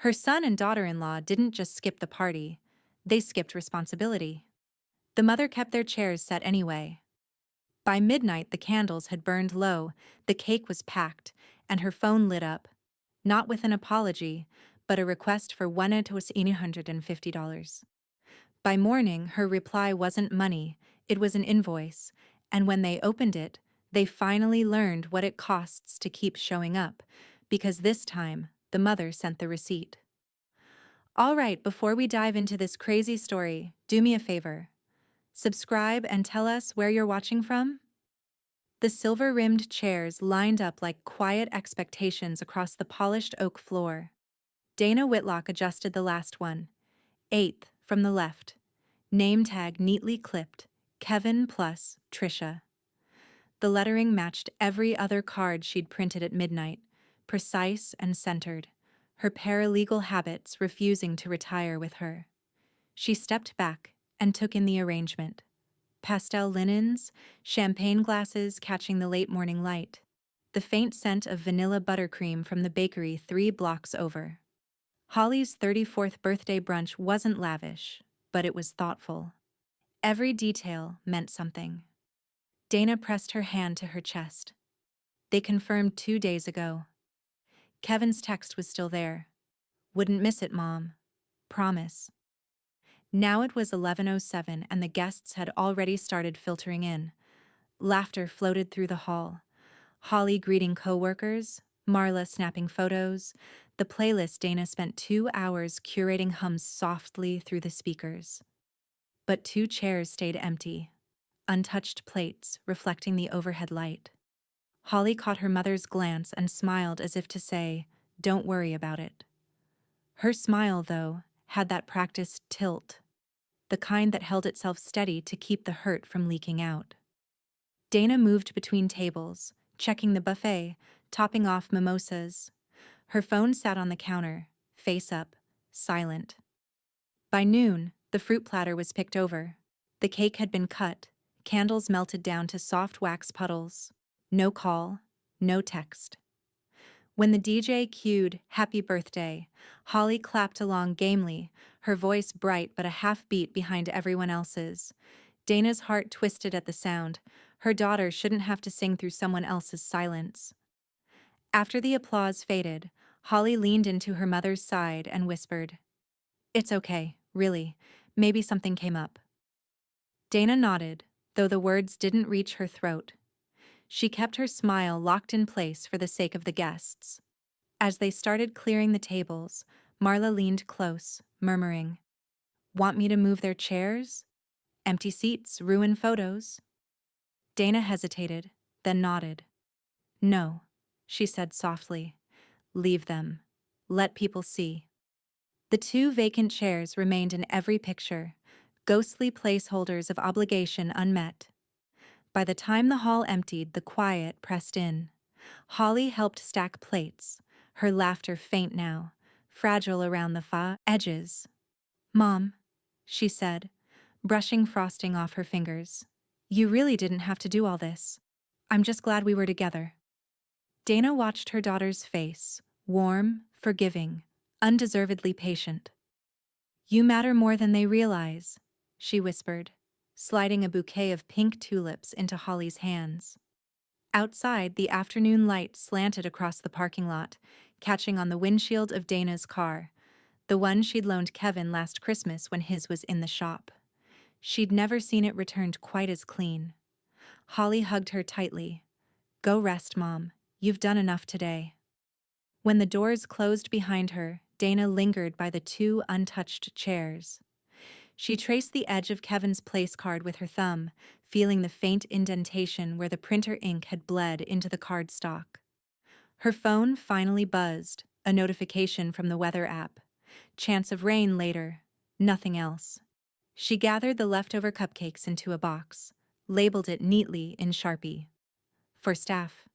Her son and daughter-in-law didn't just skip the party, they skipped responsibility. The mother kept their chairs set anyway. By midnight, the candles had burned low, the cake was packed, and her phone lit up. Not with an apology, but a request for $150. By morning, her reply wasn't money, it was an invoice, and when they opened it, they finally learned what it costs to keep showing up, because this time, the mother sent the receipt. All right, before we dive into this crazy story, do me a favor. Subscribe and tell us where you're watching from. The silver-rimmed chairs lined up like quiet expectations across the polished oak floor. Dana Whitlock adjusted the last one. Eighth, from the left. Name tag neatly clipped. Kevin plus Trisha. The lettering matched every other card she'd printed at midnight, precise and centered, her paralegal habits refusing to retire with her. She stepped back and took in the arrangement. Pastel linens, champagne glasses catching the late morning light, the faint scent of vanilla buttercream from the bakery 3 blocks over. Holly's 34th birthday brunch wasn't lavish, but it was thoughtful. Every detail meant something. Dana pressed her hand to her chest. They confirmed 2 days ago. Kevin's text was still there. Wouldn't miss it, Mom. Promise. Now it was 11:07 and the guests had already started filtering in. Laughter floated through the hall. Holly greeting coworkers, Marla snapping photos, the playlist Dana spent 2 hours curating hums softly through the speakers. But 2 chairs stayed empty, untouched plates reflecting the overhead light. Holly caught her mother's glance and smiled as if to say, "Don't worry about it." Her smile, though, had that practiced tilt, the kind that held itself steady to keep the hurt from leaking out. Dana moved between tables, checking the buffet, topping off mimosas. Her phone sat on the counter, face up, silent. By noon, the fruit platter was picked over. The cake had been cut, candles melted down to soft wax puddles. No call, no text. When the DJ cued "Happy Birthday," Holly clapped along gamely, her voice bright but a half beat behind everyone else's. Dana's heart twisted at the sound. Her daughter shouldn't have to sing through someone else's silence. After the applause faded, Holly leaned into her mother's side and whispered, "It's okay, really. Maybe something came up." Dana nodded, though the words didn't reach her throat. She kept her smile locked in place for the sake of the guests. As they started clearing the tables, Marla leaned close, murmuring, "Want me to move their chairs? Empty seats ruin photos." Dana hesitated, then nodded. "No," she said softly. "Leave them. Let people see." The 2 vacant chairs remained in every picture, ghostly placeholders of obligation unmet. By the time the hall emptied, the quiet pressed in. Holly helped stack plates, her laughter faint now, fragile around the edges. "Mom," she said, brushing frosting off her fingers, "you really didn't have to do all this. I'm just glad we were together." Dana watched her daughter's face, warm, forgiving, undeservedly patient. "You matter more than they realize," she whispered, sliding a bouquet of pink tulips into Holly's hands. Outside, the afternoon light slanted across the parking lot, catching on the windshield of Dana's car, the one she'd loaned Kevin last Christmas when his was in the shop. She'd never seen it returned quite as clean. Holly hugged her tightly. "Go rest, Mom. You've done enough today." When the doors closed behind her, Dana lingered by the 2 untouched chairs. She traced the edge of Kevin's place card with her thumb, feeling the faint indentation where the printer ink had bled into the cardstock. Her phone finally buzzed, a notification from the weather app. Chance of rain later, nothing else. She gathered the leftover cupcakes into a box, labeled it neatly in Sharpie. For staff.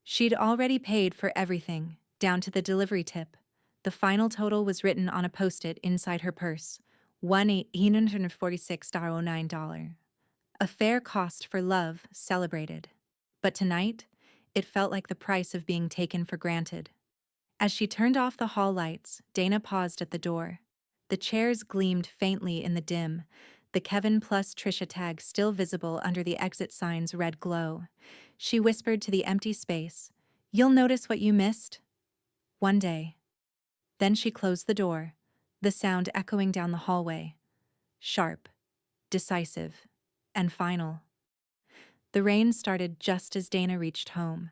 She'd already paid for everything, down to the delivery tip. The final total was written on a post-it inside her purse, $1,846.09. A fair cost for love celebrated. But tonight, it felt like the price of being taken for granted. As she turned off the hall lights, Dana paused at the door. The chairs gleamed faintly in the dim, the Kevin plus Trisha tag still visible under the exit sign's red glow. She whispered to the empty space, "You'll notice what you missed. One day." Then she closed the door, the sound echoing down the hallway. Sharp, decisive, and final. The rain started just as Dana reached home.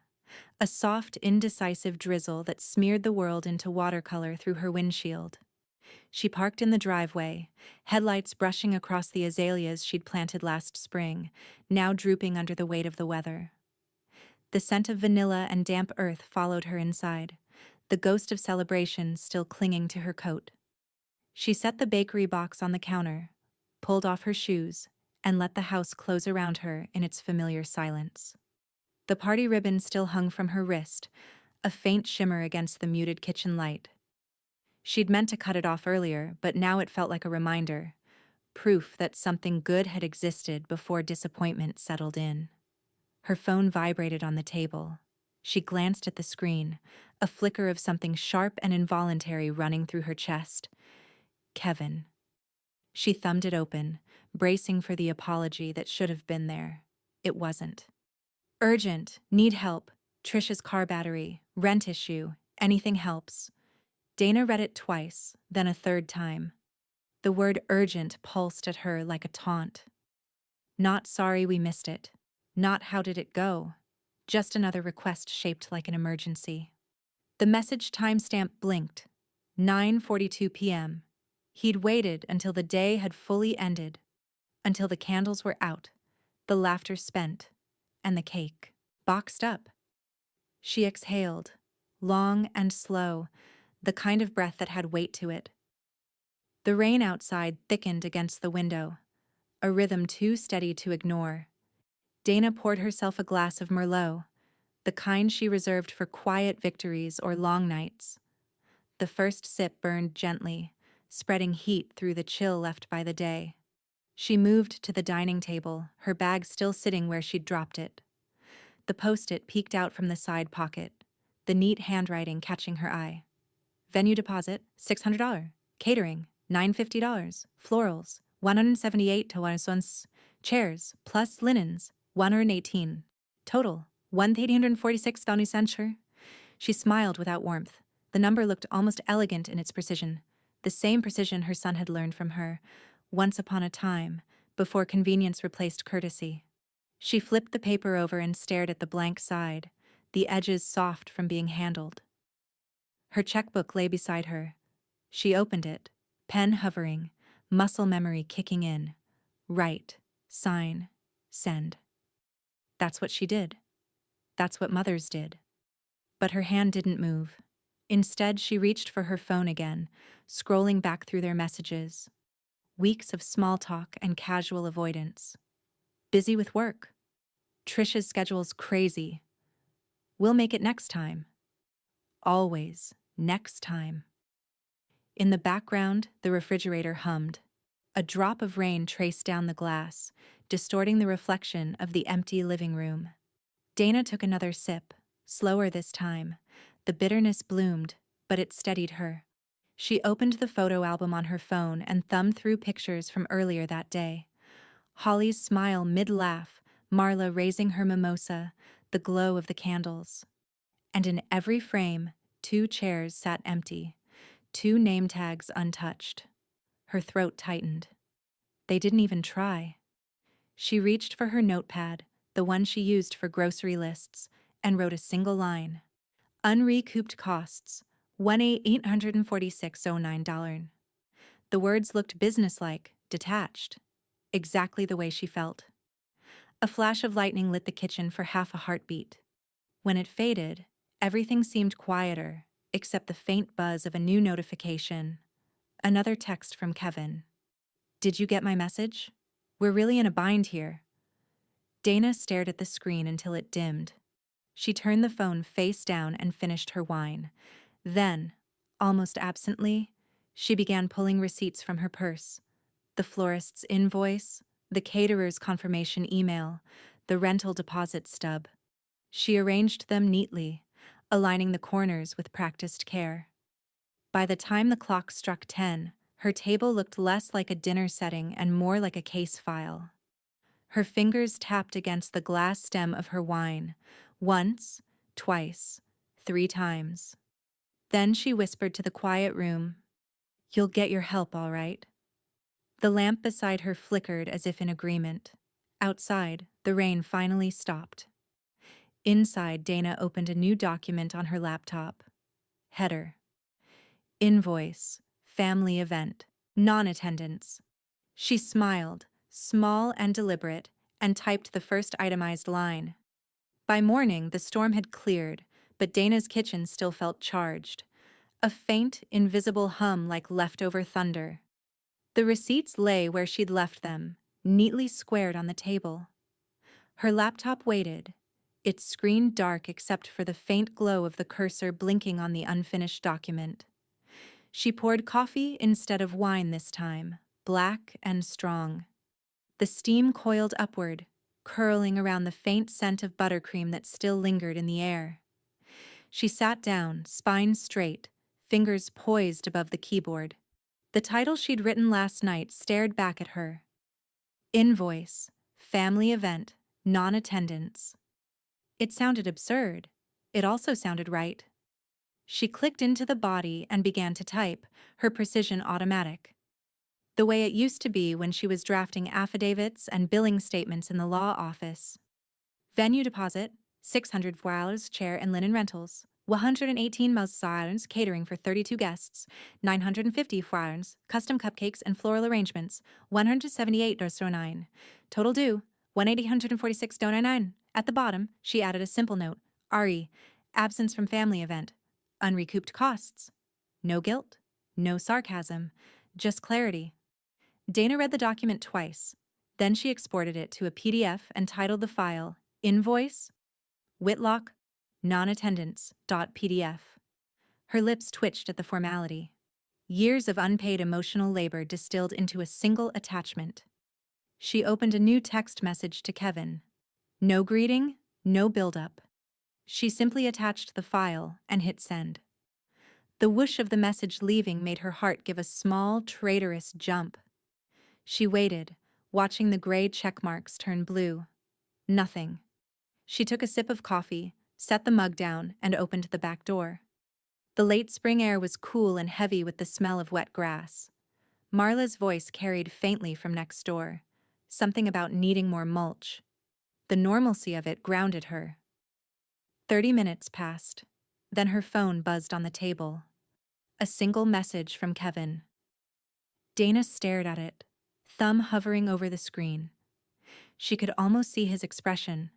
A soft, indecisive drizzle that smeared the world into watercolor through her windshield. She parked in the driveway, headlights brushing across the azaleas she'd planted last spring, now drooping under the weight of the weather. The scent of vanilla and damp earth followed her inside, the ghost of celebration still clinging to her coat. She set the bakery box on the counter, pulled off her shoes, and let the house close around her in its familiar silence. The party ribbon still hung from her wrist, a faint shimmer against the muted kitchen light. She'd meant to cut it off earlier, but now it felt like a reminder, proof that something good had existed before disappointment settled in. Her phone vibrated on the table. She glanced at the screen, a flicker of something sharp and involuntary running through her chest. Kevin. She thumbed it open, bracing for the apology that should have been there. It wasn't. Urgent, need help, Trisha's car battery, rent issue, anything helps. Dana read it twice, then a third time. The word urgent pulsed at her like a taunt. Not sorry we missed it. Not how did it go. Just another request shaped like an emergency. The message timestamp blinked. 9:42 p.m. He'd waited until the day had fully ended, until the candles were out, the laughter spent, and the cake boxed up. She exhaled, long and slow, the kind of breath that had weight to it. The rain outside thickened against the window, a rhythm too steady to ignore. Dana poured herself a glass of Merlot, the kind she reserved for quiet victories or long nights. The first sip burned gently, spreading heat through the chill left by the day. She moved to the dining table, her bag still sitting where she'd dropped it. The post-it peeked out from the side pocket, the neat handwriting catching her eye. Venue deposit, $600. Catering, $950. Florals, $178 to 100. Chairs, plus linens, $118. Total, $1,846. She smiled without warmth. The number looked almost elegant in its precision, the same precision her son had learned from her, once upon a time, before convenience replaced courtesy. She flipped the paper over and stared at the blank side, the edges soft from being handled. Her checkbook lay beside her. She opened it, pen hovering, muscle memory kicking in. Write, sign, send. That's what she did. That's what mothers did. But her hand didn't move. Instead, she reached for her phone again, scrolling back through their messages. Weeks of small talk and casual avoidance. Busy with work. Trisha's schedule's crazy. We'll make it next time. Always, next time. In the background, the refrigerator hummed. A drop of rain traced down the glass, distorting the reflection of the empty living room. Dana took another sip, slower this time. The bitterness bloomed, but it steadied her. She opened the photo album on her phone and thumbed through pictures from earlier that day. Holly's smile mid-laugh, Marla raising her mimosa, the glow of the candles. And in every frame, 2 chairs sat empty, 2 name tags untouched. Her throat tightened. They didn't even try. She reached for her notepad, the one she used for grocery lists, and wrote a single line. Unrecouped costs, $1,846.09. The words looked businesslike, detached, exactly the way she felt. A flash of lightning lit the kitchen for half a heartbeat. When it faded, everything seemed quieter, except the faint buzz of a new notification. Another text from Kevin. Did you get my message? We're really in a bind here. Dana stared at the screen until it dimmed. She turned the phone face down and finished her wine. Then, almost absently, she began pulling receipts from her purse. The florist's invoice, the caterer's confirmation email, the rental deposit stub. She arranged them neatly, aligning the corners with practiced care. By the time the clock struck 10, her table looked less like a dinner setting and more like a case file. Her fingers tapped against the glass stem of her wine, once, twice, 3 times. Then she whispered to the quiet room, "You'll get your help, all right." The lamp beside her flickered as if in agreement. Outside, the rain finally stopped. Inside, Dana opened a new document on her laptop. Header: Invoice, family event, non-attendance. She smiled, small and deliberate, and typed the first itemized line. By morning, the storm had cleared, but Dana's kitchen still felt charged. A faint, invisible hum like leftover thunder. The receipts lay where she'd left them, neatly squared on the table. Her laptop waited, its screen dark except for the faint glow of the cursor blinking on the unfinished document. She poured coffee instead of wine this time, black and strong. The steam coiled upward, curling around the faint scent of buttercream that still lingered in the air. She sat down, spine straight, fingers poised above the keyboard. The title she'd written last night stared back at her. Invoice, family event, non-attendance. It sounded absurd. It also sounded right. She clicked into the body and began to type, her precision automatic. The way it used to be when she was drafting affidavits and billing statements in the law office. Venue deposit, 600 flowers, chair and linen rentals, 118 mouse catering for 32 guests, 950 flowers, custom cupcakes and floral arrangements, 178.09. Total due, 1,846.99. At the bottom, she added a simple note, RE, absence from family event, unrecouped costs. No guilt, no sarcasm, just clarity. Dana read the document twice. Then she exported it to a PDF and titled the file Invoice, Whitlock, Non-Attendance.pdf. Her lips twitched at the formality. Years of unpaid emotional labor distilled into a single attachment. She opened a new text message to Kevin. No greeting, no build-up. She simply attached the file and hit send. The whoosh of the message leaving made her heart give a small, traitorous jump. She waited, watching the gray check marks turn blue. Nothing. She took a sip of coffee, set the mug down, and opened the back door. The late spring air was cool and heavy with the smell of wet grass. Marla's voice carried faintly from next door, something about needing more mulch. The normalcy of it grounded her. 30 minutes passed. Then her phone buzzed on the table. A single message from Kevin. Dana stared at it, thumb hovering over the screen. She could almost see his expression.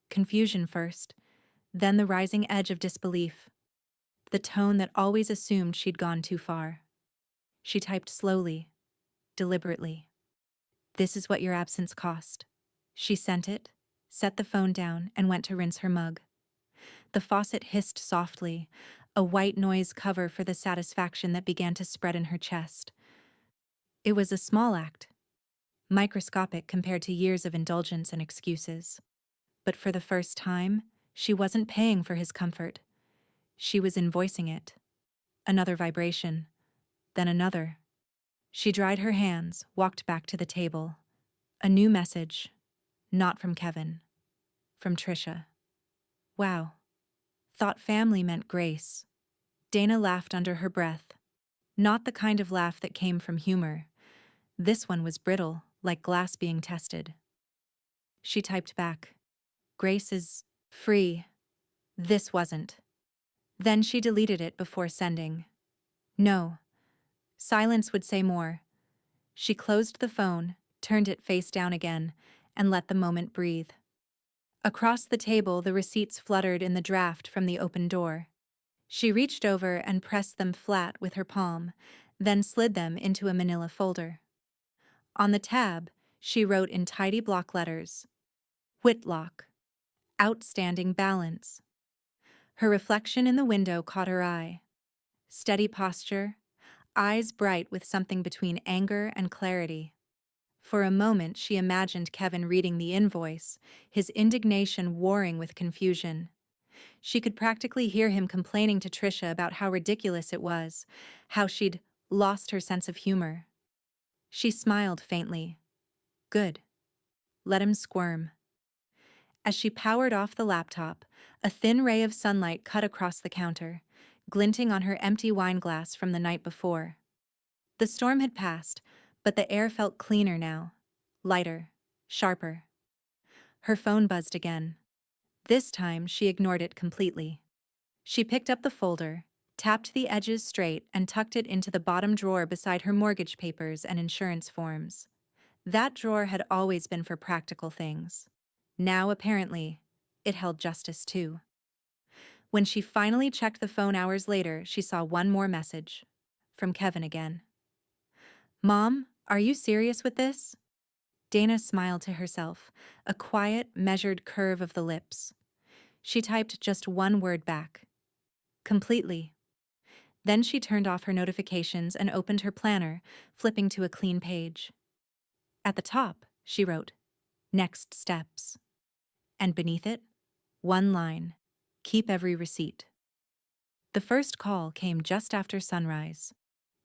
Confusion first, then the rising edge of disbelief. The tone that always assumed she'd gone too far. She typed slowly, deliberately. This is what your absence cost. She sent it, set the phone down, and went to rinse her mug. The faucet hissed softly, a white noise cover for the satisfaction that began to spread in her chest. It was a small act, microscopic compared to years of indulgence and excuses. But for the first time, she wasn't paying for his comfort. She was invoicing it. Another vibration, then another. She dried her hands, walked back to the table. A new message. Not from Kevin. From Trisha. Wow. Thought family meant grace. Dana laughed under her breath. Not the kind of laugh that came from humor. This one was brittle, like glass being tested. She typed back. Grace is free. This wasn't. Then she deleted it before sending. No. Silence would say more. She closed the phone, turned it face down again, and let the moment breathe. Across the table, the receipts fluttered in the draft from the open door. She reached over and pressed them flat with her palm, then slid them into a manila folder. On the tab, she wrote in tidy block letters, Whitlock, outstanding balance. Her reflection in the window caught her eye. Steady posture, eyes bright with something between anger and clarity. For a moment, she imagined Kevin reading the invoice, his indignation warring with confusion. She could practically hear him complaining to Trisha about how ridiculous it was, how she'd lost her sense of humor. She smiled faintly. Good. Let him squirm. As she powered off the laptop, a thin ray of sunlight cut across the counter, glinting on her empty wine glass from the night before. The storm had passed, but the air felt cleaner now. Lighter. Sharper. Her phone buzzed again. This time, she ignored it completely. She picked up the folder, tapped the edges straight, and tucked it into the bottom drawer beside her mortgage papers and insurance forms. That drawer had always been for practical things. Now, apparently, it held justice too. When she finally checked the phone hours later, she saw one more message. From Kevin again. "Mom, are you serious with this?" Dana smiled to herself, a quiet, measured curve of the lips. She typed just one word back. Completely. Then she turned off her notifications and opened her planner, flipping to a clean page. At the top, she wrote, "Next steps." And beneath it, one line, "Keep every receipt." The first call came just after sunrise.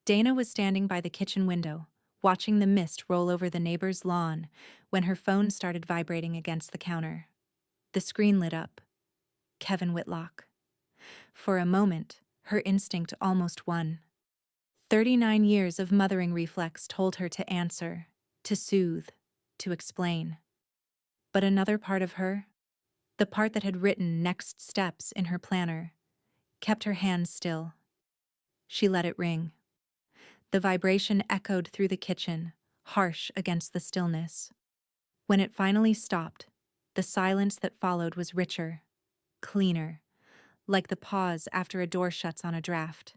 Dana was standing by the kitchen window, watching the mist roll over the neighbor's lawn, when her phone started vibrating against the counter. The screen lit up. Kevin Whitlock. For a moment, her instinct almost won. 39 years of mothering reflex told her to answer, to soothe, to explain. But another part of her, the part that had written next steps in her planner, kept her hands still. She let it ring. The vibration echoed through the kitchen, harsh against the stillness. When it finally stopped, the silence that followed was richer, cleaner, like the pause after a door shuts on a draft.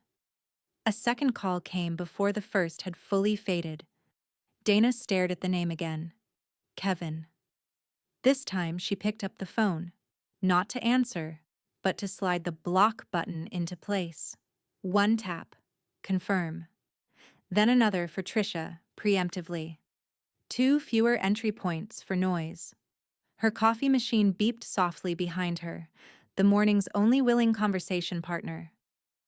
A second call came before the first had fully faded. Dana stared at the name again. Kevin. This time she picked up the phone, not to answer, but to slide the block button into place. One tap. Confirm. Then another for Trisha, preemptively. 2 fewer entry points for noise. Her coffee machine beeped softly behind her, the morning's only willing conversation partner.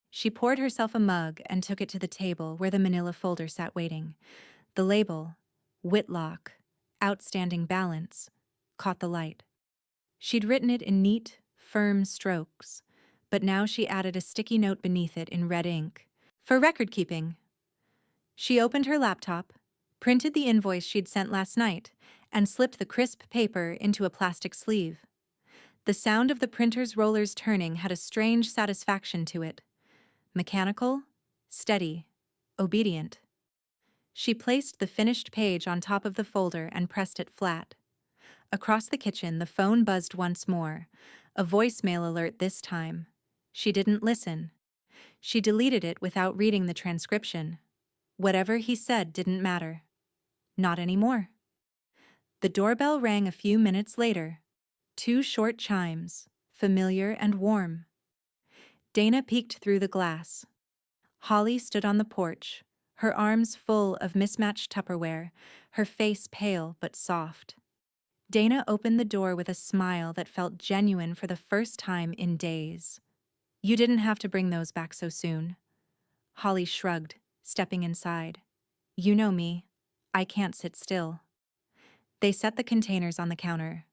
She poured herself a mug and took it to the table where the manila folder sat waiting. The label, Whitlock, Outstanding Balance, caught the light. She'd written it in neat, firm strokes, but now she added a sticky note beneath it in red ink. For record keeping. She opened her laptop, printed the invoice she'd sent last night, and slipped the crisp paper into a plastic sleeve. The sound of the printer's rollers turning had a strange satisfaction to it. Mechanical, steady, obedient. She placed the finished page on top of the folder and pressed it flat. Across the kitchen, the phone buzzed once more, a voicemail alert this time. She didn't listen. She deleted it without reading the transcription. Whatever he said didn't matter. Not anymore. The doorbell rang a few minutes later. 2 short chimes, familiar and warm. Dana peeked through the glass. Holly stood on the porch, her arms full of mismatched Tupperware, her face pale but soft. Dana opened the door with a smile that felt genuine for the first time in days. "You didn't have to bring those back so soon." Holly shrugged, stepping inside. "You know me. I can't sit still." They set the containers on the counter.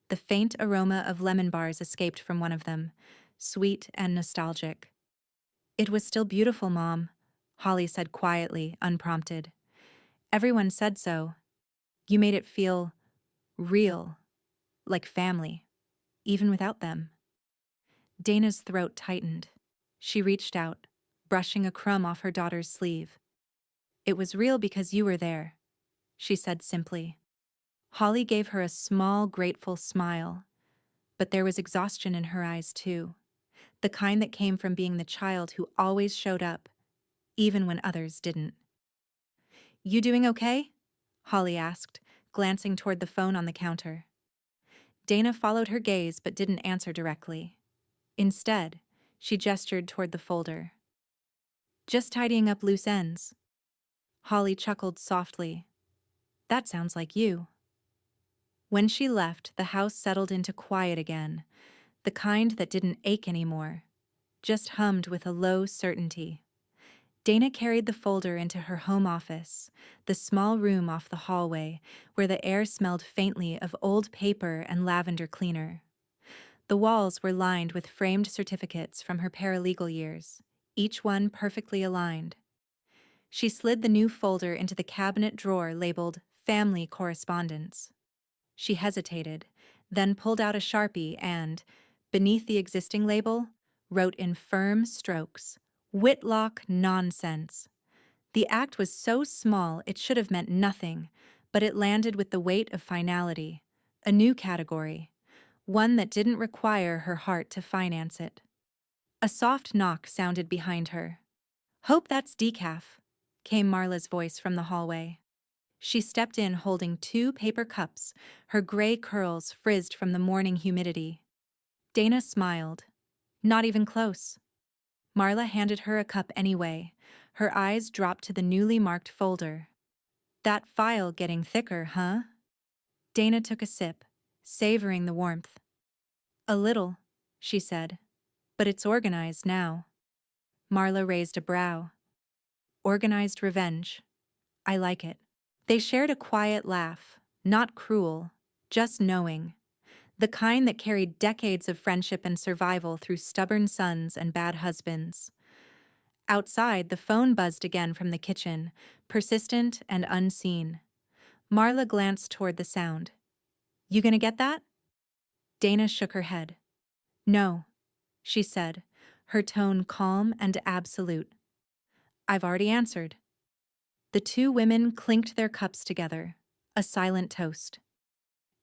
The faint aroma of lemon bars escaped from one of them, sweet and nostalgic. "It was still beautiful, Mom," Holly said quietly, unprompted. "Everyone said so. You made it feel real, like family, even without them." Dana's throat tightened. She reached out, brushing a crumb off her daughter's sleeve. "It was real because you were there," she said simply. Holly gave her a small, grateful smile, but there was exhaustion in her eyes too, the kind that came from being the child who always showed up, even when others didn't. "You doing okay?" Holly asked, glancing toward the phone on the counter. Dana followed her gaze but didn't answer directly. Instead, she gestured toward the folder. "Just tidying up loose ends." Holly chuckled softly. "That sounds like you." When she left, the house settled into quiet again, the kind that didn't ache anymore, just hummed with a low certainty. Dana carried the folder into her home office, the small room off the hallway where the air smelled faintly of old paper and lavender cleaner. The walls were lined with framed certificates from her paralegal years, each one perfectly aligned. She slid the new folder into the cabinet drawer labeled Family Correspondence. She hesitated, then pulled out a Sharpie and, beneath the existing label, wrote in firm strokes, Whitlock nonsense. The act was so small it should have meant nothing, but it landed with the weight of finality, a new category, one that didn't require her heart to finance it. A soft knock sounded behind her. "Hope that's decaf," came Marla's voice from the hallway. She stepped in holding 2 paper cups, her gray curls frizzed from the morning humidity. Dana smiled. Not even close. Marla handed her a cup anyway. Her eyes dropped to the newly marked folder. "That file getting thicker, huh?" Dana took a sip, savoring the warmth. "A little," she said, "but it's organized now." Marla raised a brow. "Organized revenge. I like it." They shared a quiet laugh, not cruel, just knowing. The kind that carried decades of friendship and survival through stubborn sons and bad husbands. Outside, the phone buzzed again from the kitchen, persistent and unseen. Marla glanced toward the sound. "You gonna get that?" Dana shook her head. "No," she said, her tone calm and absolute. "I've already answered." The 2 women clinked their cups together, a silent toast.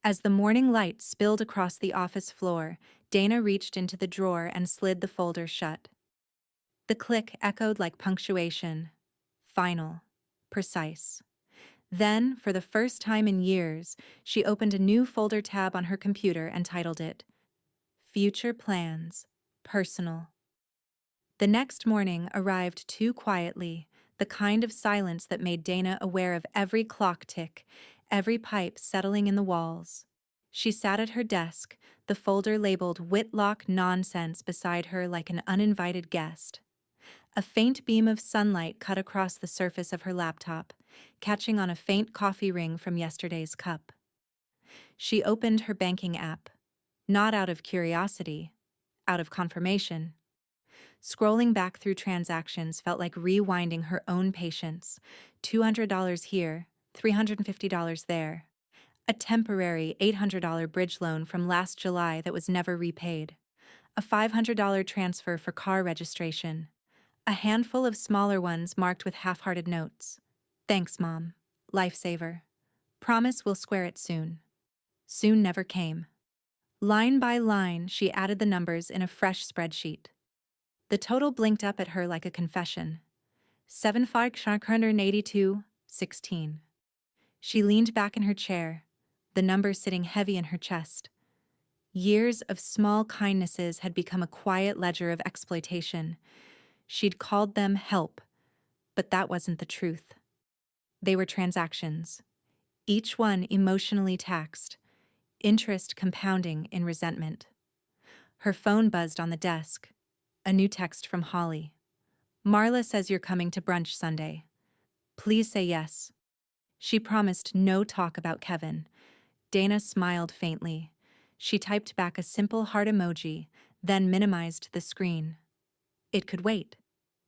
As the morning light spilled across the office floor, Dana reached into the drawer and slid the folder shut. The click echoed like punctuation. Final. Precise. Then, for the first time in years, she opened a new folder tab on her computer and titled it, Future Plans. Personal. The next morning arrived too quietly, the kind of silence that made Dana aware of every clock tick, every pipe settling in the walls. She sat at her desk, the folder labeled Whitlock Nonsense beside her like an uninvited guest. A faint beam of sunlight cut across the surface of her laptop, catching on a faint coffee ring from yesterday's cup. She opened her banking app, not out of curiosity, out of confirmation. Scrolling back through transactions felt like rewinding her own patience. $200 here, $350 there. A temporary $800 bridge loan from last July that was never repaid. A $500 transfer for car registration. A handful of smaller ones marked with half-hearted notes. "Thanks, Mom. Lifesaver. Promise we'll square it soon." Soon never came. Line by line, she added the numbers in a fresh spreadsheet. The total blinked up at her like a confession. 7,582.16. She leaned back in her chair, the number sitting heavy in her chest. Years of small kindnesses had become a quiet ledger of exploitation. She'd called them help, but that wasn't the truth. They were transactions, each one emotionally taxed, interest compounding in resentment. Her phone buzzed on the desk. A new text from Holly. "Marla says you're coming to brunch Sunday. Please say yes." She promised no talk about Kevin. Dana smiled faintly. She typed back a simple heart emoji, then minimized the screen. It could wait.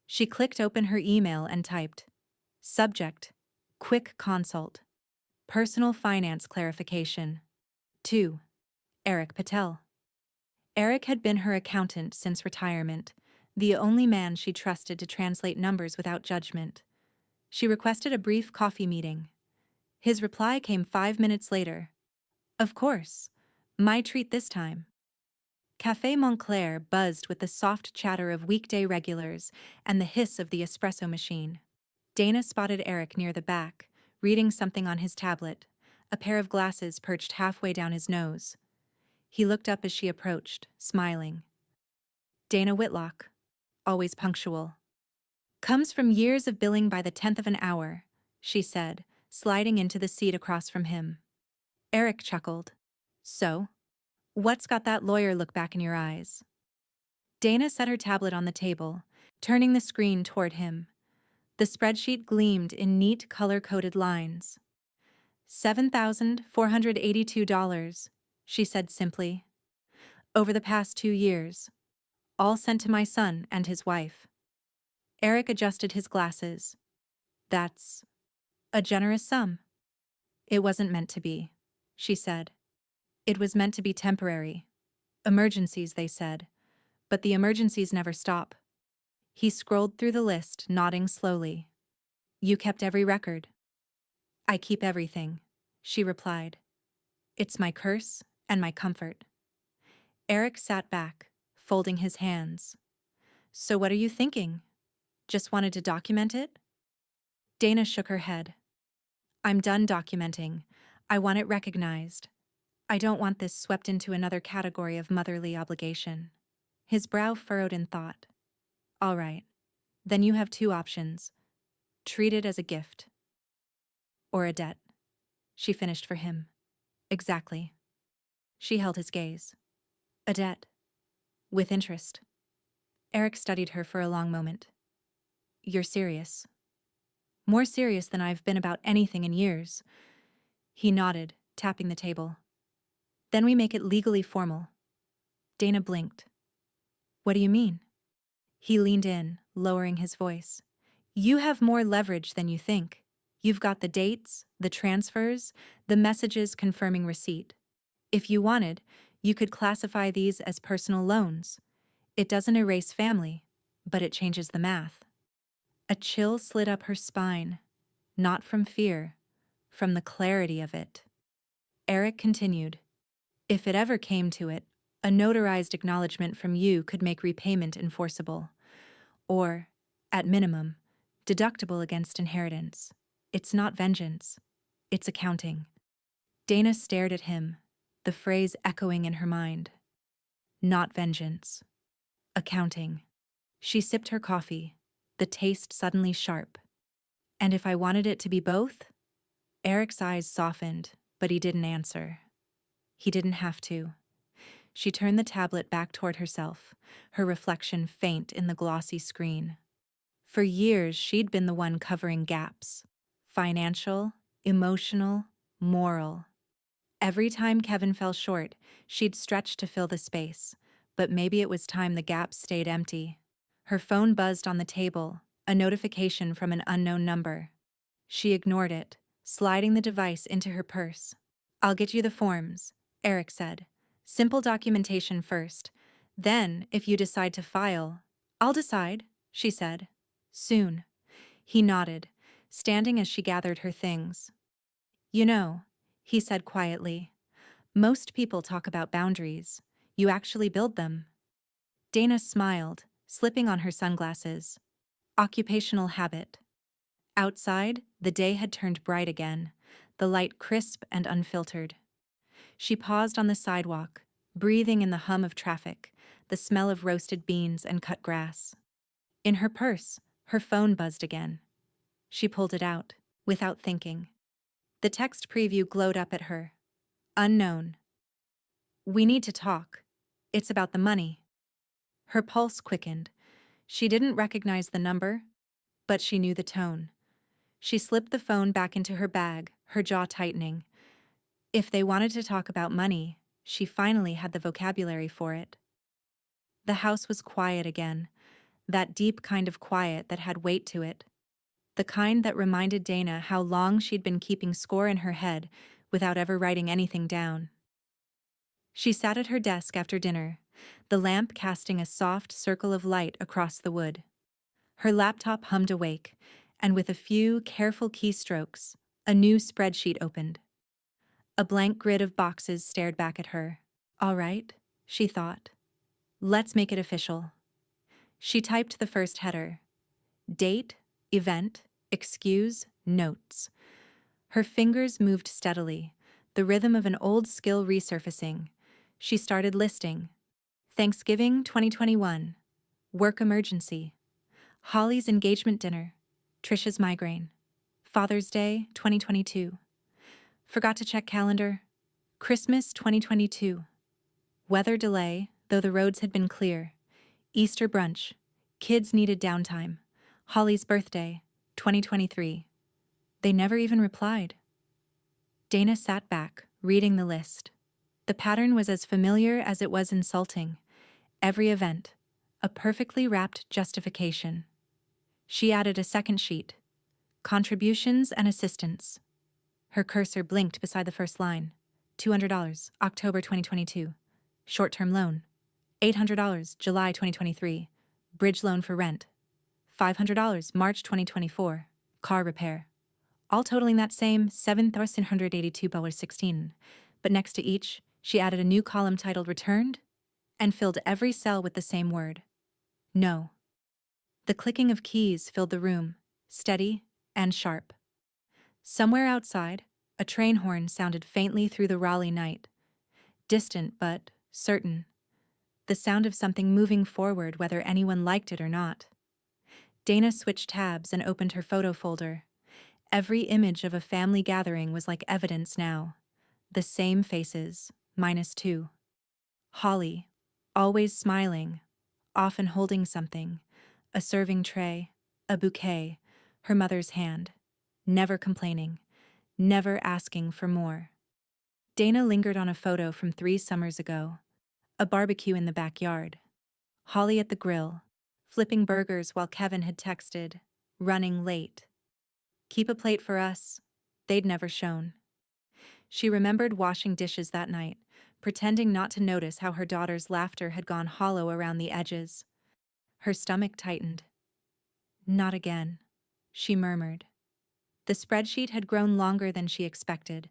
She clicked open her email and typed, Subject, Quick Consult. Personal Finance Clarification. 2. Eric Patel. Eric had been her accountant since retirement, the only man she trusted to translate numbers without judgment. She requested a brief coffee meeting. His reply came 5 minutes later. "Of course. My treat this time." Café Montclair buzzed with the soft chatter of weekday regulars and the hiss of the espresso machine. Dana spotted Eric near the back, reading something on his tablet, a pair of glasses perched halfway down his nose. He looked up as she approached, smiling. "Dana Whitlock, always punctual. Comes from years of billing by the 10th of an hour," she said, sliding into the seat across from him. Eric chuckled. "So? What's got that lawyer look back in your eyes? Dana set her tablet on the table, turning the screen toward him. The spreadsheet gleamed in neat color-coded lines. $7,482, she said simply. Over the past 2 years. All sent to my son and his wife. Eric adjusted his glasses. That's a generous sum. It wasn't meant to be, she said. It was meant to be temporary. Emergencies, they said. But the emergencies never stop. He scrolled through the list, nodding slowly. You kept every record. I keep everything, she replied. It's my curse and my comfort. Eric sat back, folding his hands. So what are you thinking? Just wanted to document it? Dana shook her head. I'm done documenting. I want it recognized. I don't want this swept into another category of motherly obligation. His brow furrowed in thought. All right. Then you have two options. Treat it as a gift. Or a debt. She finished for him. Exactly. She held his gaze. A debt. With interest. Eric studied her for a long moment. You're serious. More serious than I've been about anything in years. He nodded, tapping the table. Then we make it legally formal. Dana blinked. What do you mean? He leaned in, lowering his voice. You have more leverage than you think. You've got the dates, the transfers, the messages confirming receipt. If you wanted, you could classify these as personal loans. It doesn't erase family, but it changes the math. A chill slid up her spine, not from fear, from the clarity of it. Eric continued. If it ever came to it, a notarized acknowledgement from you could make repayment enforceable. Or, at minimum, deductible against inheritance. It's not vengeance. It's accounting. Dana stared at him, the phrase echoing in her mind. Not vengeance. Accounting. She sipped her coffee, the taste suddenly sharp. And if I wanted it to be both? Eric's eyes softened, but he didn't answer. He didn't have to. She turned the tablet back toward herself, her reflection faint in the glossy screen. For years, she'd been the one covering gaps. Financial, emotional, moral. Every time Kevin fell short, she'd stretch to fill the space. But maybe it was time the gaps stayed empty. Her phone buzzed on the table, a notification from an unknown number. She ignored it, sliding the device into her purse. I'll get you the forms, Eric said. Simple documentation first. Then, if you decide to file, I'll decide, she said. Soon. He nodded, standing as she gathered her things. You know, he said quietly, most people talk about boundaries. You actually build them. Dana smiled, slipping on her sunglasses. Occupational habit. Outside, the day had turned bright again, the light crisp and unfiltered. She paused on the sidewalk, breathing in the hum of traffic, the smell of roasted beans and cut grass. In her purse, her phone buzzed again. She pulled it out, without thinking. The text preview glowed up at her. Unknown. We need to talk. It's about the money. Her pulse quickened. She didn't recognize the number, but she knew the tone. She slipped the phone back into her bag, her jaw tightening. If they wanted to talk about money, she finally had the vocabulary for it. The house was quiet again, that deep kind of quiet that had weight to it. The kind that reminded Dana how long she'd been keeping score in her head without ever writing anything down. She sat at her desk after dinner, the lamp casting a soft circle of light across the wood. Her laptop hummed awake, and with a few careful keystrokes, a new spreadsheet opened. A blank grid of boxes stared back at her. All right, she thought. Let's make it official. She typed the first header. Date, event, excuse, notes. Her fingers moved steadily, the rhythm of an old skill resurfacing. She started listing. Thanksgiving 2021. Work emergency. Holly's engagement dinner. Trisha's migraine. Father's Day 2022. Forgot to check calendar. Christmas 2022. Weather delay, though the roads had been clear. Easter brunch. Kids needed downtime. Holly's birthday. 2023. They never even replied. Dana sat back, reading the list. The pattern was as familiar as it was insulting. Every event. A perfectly wrapped justification. She added a second sheet. Contributions and assistance. Her cursor blinked beside the first line. $200, October 2022. Short-term loan. $800, July 2023. Bridge loan for rent. $500, March 2024. Car repair. All totaling that same $7,182.16. But next to each, she added a new column titled Returned and filled every cell with the same word. No. The clicking of keys filled the room, steady and sharp. Somewhere outside, a train horn sounded faintly through the Raleigh night. Distant but certain. The sound of something moving forward whether anyone liked it or not. Dana switched tabs and opened her photo folder. Every image of a family gathering was like evidence now. The same faces, -2. Holly, always smiling, often holding something, a serving tray, a bouquet, her mother's hand, never complaining, never asking for more. Dana lingered on a photo from 3 summers ago, a barbecue in the backyard. Holly at the grill, flipping burgers while Kevin had texted, running late. Keep a plate for us. They'd never shown. She remembered washing dishes that night, pretending not to notice how her daughter's laughter had gone hollow around the edges. Her stomach tightened. Not again, she murmured. The spreadsheet had grown longer than she expected,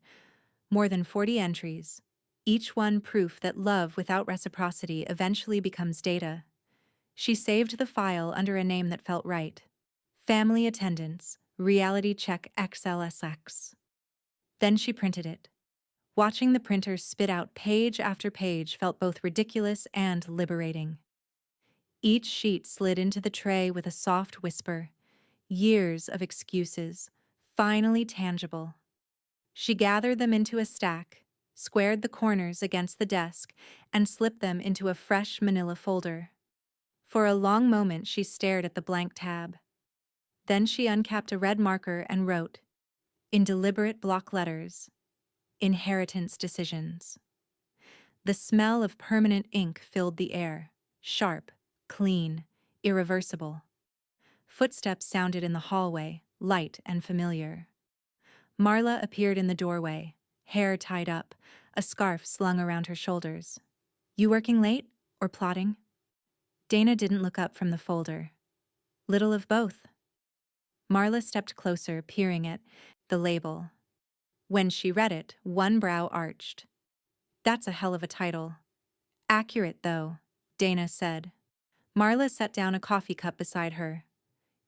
more than 40 entries, each one proof that love without reciprocity eventually becomes data. She saved the file under a name that felt right. Family Attendance, Reality Check XLSX. Then she printed it. Watching the printer spit out page after page felt both ridiculous and liberating. Each sheet slid into the tray with a soft whisper. Years of excuses, finally tangible. She gathered them into a stack, squared the corners against the desk, and slipped them into a fresh manila folder. For a long moment she stared at the blank tab. Then she uncapped a red marker and wrote, in deliberate block letters, Inheritance Decisions. The smell of permanent ink filled the air, sharp, clean, irreversible. Footsteps sounded in the hallway, light and familiar. Marla appeared in the doorway, hair tied up, a scarf slung around her shoulders. You working late or plotting? Dana didn't look up from the folder. Little of both. Marla stepped closer, peering at the label. When she read it, one brow arched. That's a hell of a title. Accurate, though, Dana said. Marla set down a coffee cup beside her.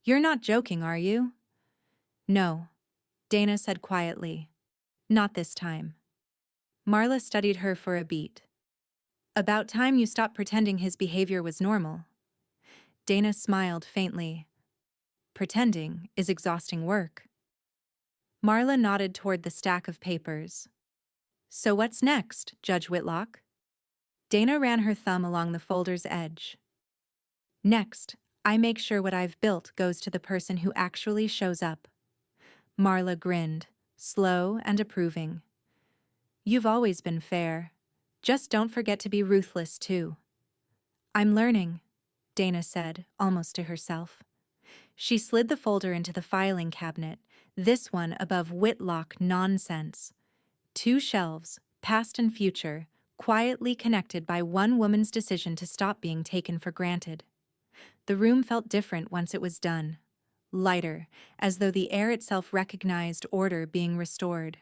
You're not joking, are you? No, Dana said quietly. Not this time. Marla studied her for a beat. About time you stopped pretending his behavior was normal. Dana smiled faintly. Pretending is exhausting work. Marla nodded toward the stack of papers. So what's next, Judge Whitlock? Dana ran her thumb along the folder's edge. Next, I make sure what I've built goes to the person who actually shows up. Marla grinned, slow and approving. You've always been fair. Just don't forget to be ruthless, too. I'm learning, Dana said, almost to herself. She slid the folder into the filing cabinet, this one above Whitlock nonsense. 2 shelves, past and future, quietly connected by one woman's decision to stop being taken for granted. The room felt different once it was done. Lighter, as though the air itself recognized order being restored.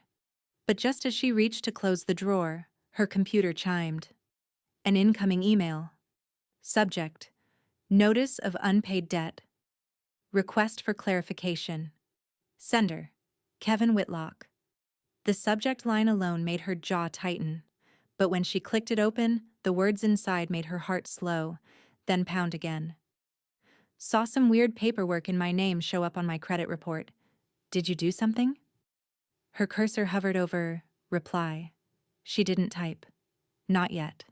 But just as she reached to close the drawer, her computer chimed. An incoming email. Subject: Notice of unpaid debt. Request for clarification. Sender: Kevin Whitlock. The subject line alone made her jaw tighten, but when she clicked it open, the words inside made her heart slow, then pound again. Saw some weird paperwork in my name show up on my credit report. Did you do something? Her cursor hovered over reply. She didn't type. Not yet.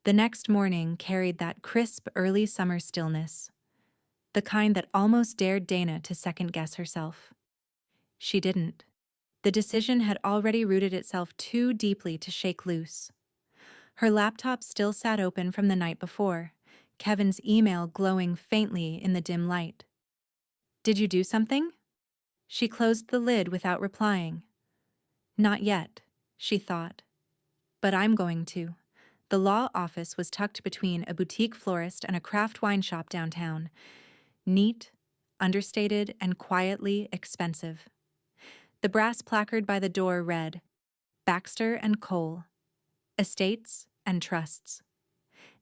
The next morning carried that crisp early summer stillness, the kind that almost dared Dana to second-guess herself. She didn't. The decision had already rooted itself too deeply to shake loose. Her laptop still sat open from the night before, Kevin's email glowing faintly in the dim light. "Did you do something?" She closed the lid without replying. "Not yet," she thought. "But I'm going to." The law office was tucked between a boutique florist and a craft wine shop downtown. Neat, understated, and quietly expensive. The brass placard by the door read, "Baxter and Cole, Estates and Trusts."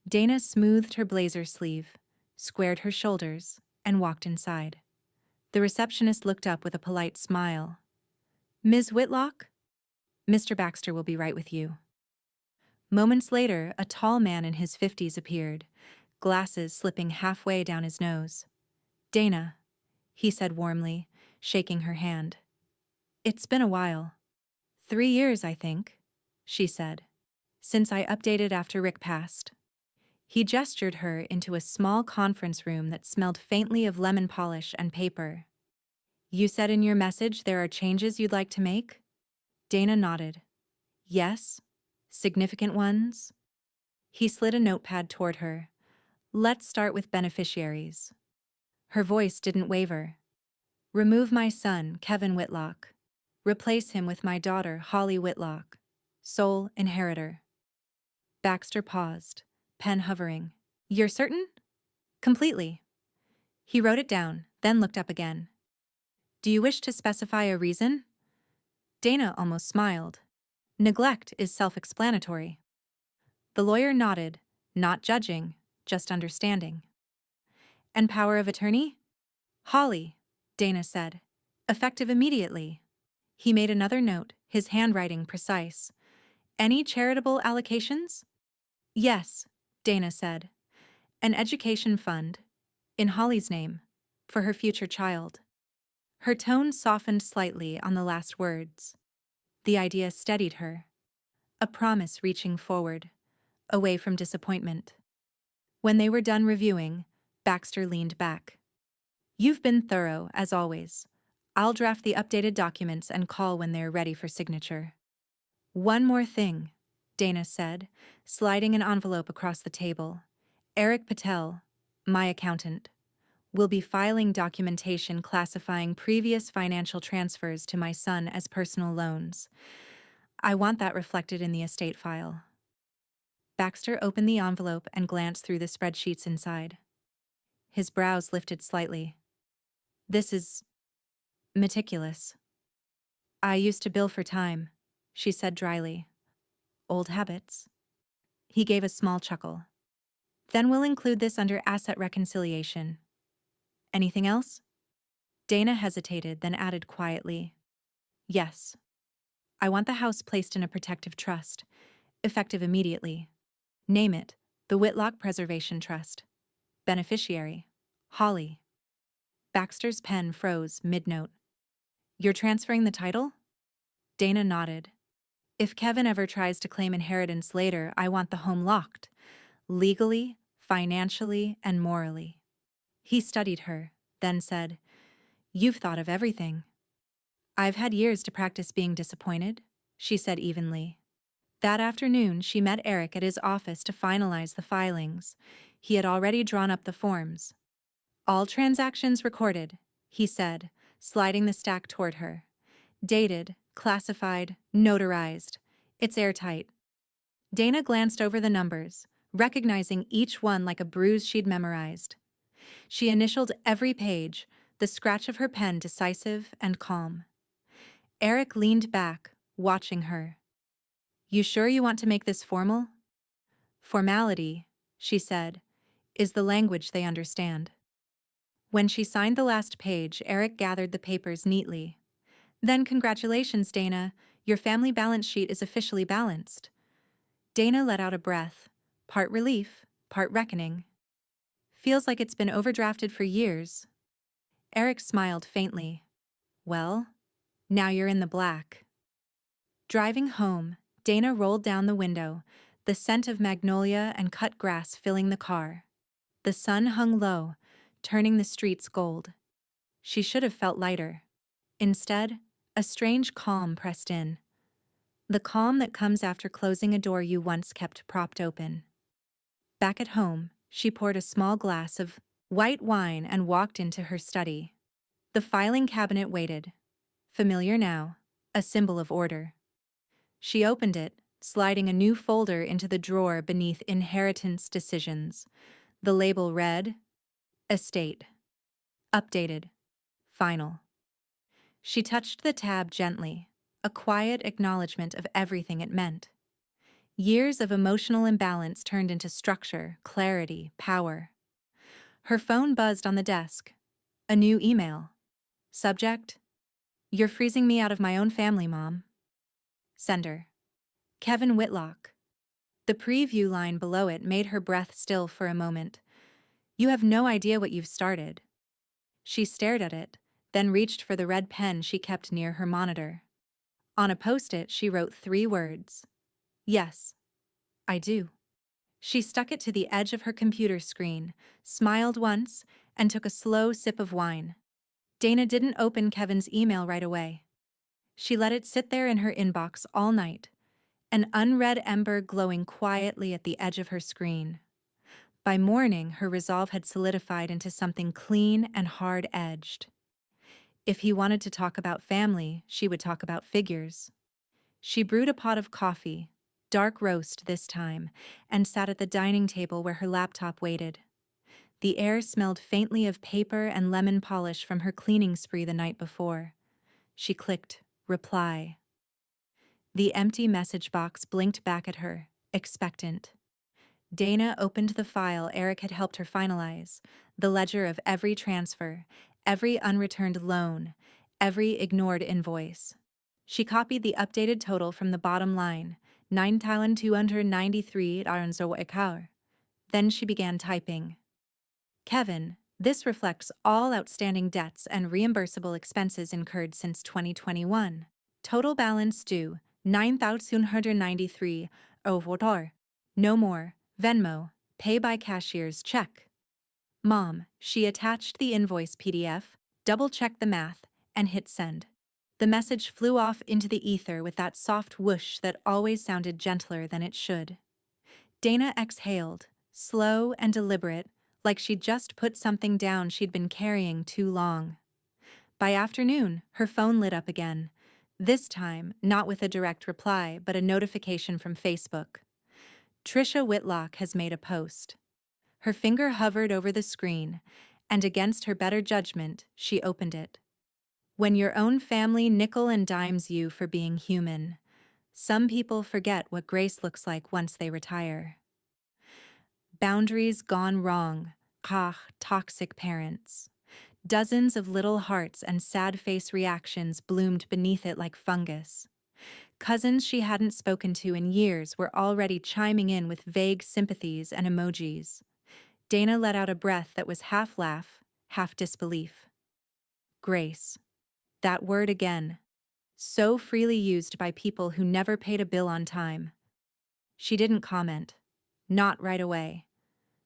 Dana smoothed her blazer sleeve, squared her shoulders, and walked inside. The receptionist looked up with a polite smile. "Ms. Whitlock? Mr. Baxter will be right with you." Moments later, a tall man in his 50s appeared, glasses slipping halfway down his nose. "Dana," he said warmly, shaking her hand. "It's been a while." "3 years, I think," she said, "since I updated after Rick passed." He gestured her into a small conference room that smelled faintly of lemon polish and paper. "You said in your message there are changes you'd like to make?" Dana nodded. "Yes. Significant ones?" He slid a notepad toward her. "Let's start with beneficiaries." Her voice didn't waver. "Remove my son, Kevin Whitlock. Replace him with my daughter, Holly Whitlock, sole inheritor." Baxter paused, pen hovering. "You're certain?" "Completely." He wrote it down, then looked up again. "Do you wish to specify a reason?" Dana almost smiled. "Neglect is self-explanatory." The lawyer nodded, not judging, just understanding. "And power of attorney?" "Holly," Dana said. "Effective immediately." He made another note, his handwriting precise. "Any charitable allocations?" "Yes," Dana said. "An education fund, in Holly's name, for her future child." Her tone softened slightly on the last words. The idea steadied her. A promise reaching forward, away from disappointment. When they were done reviewing, Baxter leaned back. "You've been thorough, as always. I'll draft the updated documents and call when they're ready for signature." "One more thing," Dana said, sliding an envelope across the table. "Eric Patel, my accountant, will be filing documentation classifying previous financial transfers to my son as personal loans. I want that reflected in the estate file." Baxter opened the envelope and glanced through the spreadsheets inside. His brows lifted slightly. "This is meticulous." "I used to bill for time," she said dryly. "Old habits." He gave a small chuckle. "Then we'll include this under asset reconciliation. Anything else?" Dana hesitated, then added quietly, "Yes. I want the house placed in a protective trust, effective immediately. Name it, the Whitlock Preservation Trust. Beneficiary, Holly." Baxter's pen froze mid-note. "You're transferring the title?" Dana nodded. "If Kevin ever tries to claim inheritance later, I want the home locked. Legally, financially, and morally." He studied her, then said, "You've thought of everything." "I've had years to practice being disappointed," she said evenly. That afternoon, she met Eric at his office to finalize the filings. He had already drawn up the forms. "All transactions recorded," he said, sliding the stack toward her. "Dated, classified, notarized. It's airtight." Dana glanced over the numbers, recognizing each one like a bruise she'd memorized. She initialed every page, the scratch of her pen decisive and calm. Eric leaned back, watching her. "You sure you want to make this formal?" "Formality," she said, "is the language they understand." When she signed the last page, Eric gathered the papers neatly. "Then congratulations, Dana. Your family balance sheet is officially balanced." Dana let out a breath, part relief, part reckoning. "Feels like it's been overdrafted for years." Eric smiled faintly. "Well, now you're in the black." Driving home, Dana rolled down the window, the scent of magnolia and cut grass filling the car. The sun hung low, turning the streets gold. She should have felt lighter. Instead, a strange calm pressed in. The calm that comes after closing a door you once kept propped open. Back at home, she poured a small glass of white wine and walked into her study. The filing cabinet waited. Familiar now, a symbol of order. She opened it, sliding a new folder into the drawer beneath inheritance decisions. The label read, Estate. Updated. Final. She touched the tab gently, a quiet acknowledgement of everything it meant. Years of emotional imbalance turned into structure, clarity, power. Her phone buzzed on the desk. A new email. Subject: You're freezing me out of my own family, Mom. Sender: Kevin Whitlock. The preview line below it made her breath still for a moment. You have no idea what you've started. She stared at it, then reached for the red pen she kept near her monitor. On a post-it, she wrote 3 words. Yes, I do. She stuck it to the edge of her computer screen, smiled once, and took a slow sip of wine. Dana didn't open Kevin's email right away. She let it sit there in her inbox all night, an unread ember glowing quietly at the edge of her screen. By morning, her resolve had solidified into something clean and hard-edged. If he wanted to talk about family, she would talk about figures. She brewed a pot of coffee, dark roast this time, and sat at the dining table where her laptop waited. The air smelled faintly of paper and lemon polish from her cleaning spree the night before. She clicked reply. The empty message box blinked back at her, expectant. Dana opened the file Eric had helped her finalize, the ledger of every transfer, every unreturned loan, every ignored invoice. She copied the updated total from the bottom line, 9,293. Then she began typing. Kevin, this reflects all outstanding debts and reimbursable expenses incurred since 2021. Total balance due, 9,293. No more. Venmo, pay by cashier's check. Mom, she attached the invoice PDF, double-checked the math, and hit send. The message flew off into the ether with that soft whoosh that always sounded gentler than it should. Dana exhaled, slow and deliberate, like she'd just put something down she'd been carrying too long. By afternoon, her phone lit up again, this time not with a direct reply but a notification from Facebook. Trisha Whitlock has made a post. Her finger hovered over the screen, and against her better judgment, she opened it. When your own family nickel and dimes you for being human, some people forget what grace looks like once they retire. Boundaries gone wrong. Toxic parents. Dozens of little hearts and sad face reactions bloomed beneath it like fungus. Cousins she hadn't spoken to in years were already chiming in with vague sympathies and emojis. Dana let out a breath that was half laugh, half disbelief. Grace. That word again. So freely used by people who never paid a bill on time. She didn't comment. Not right away.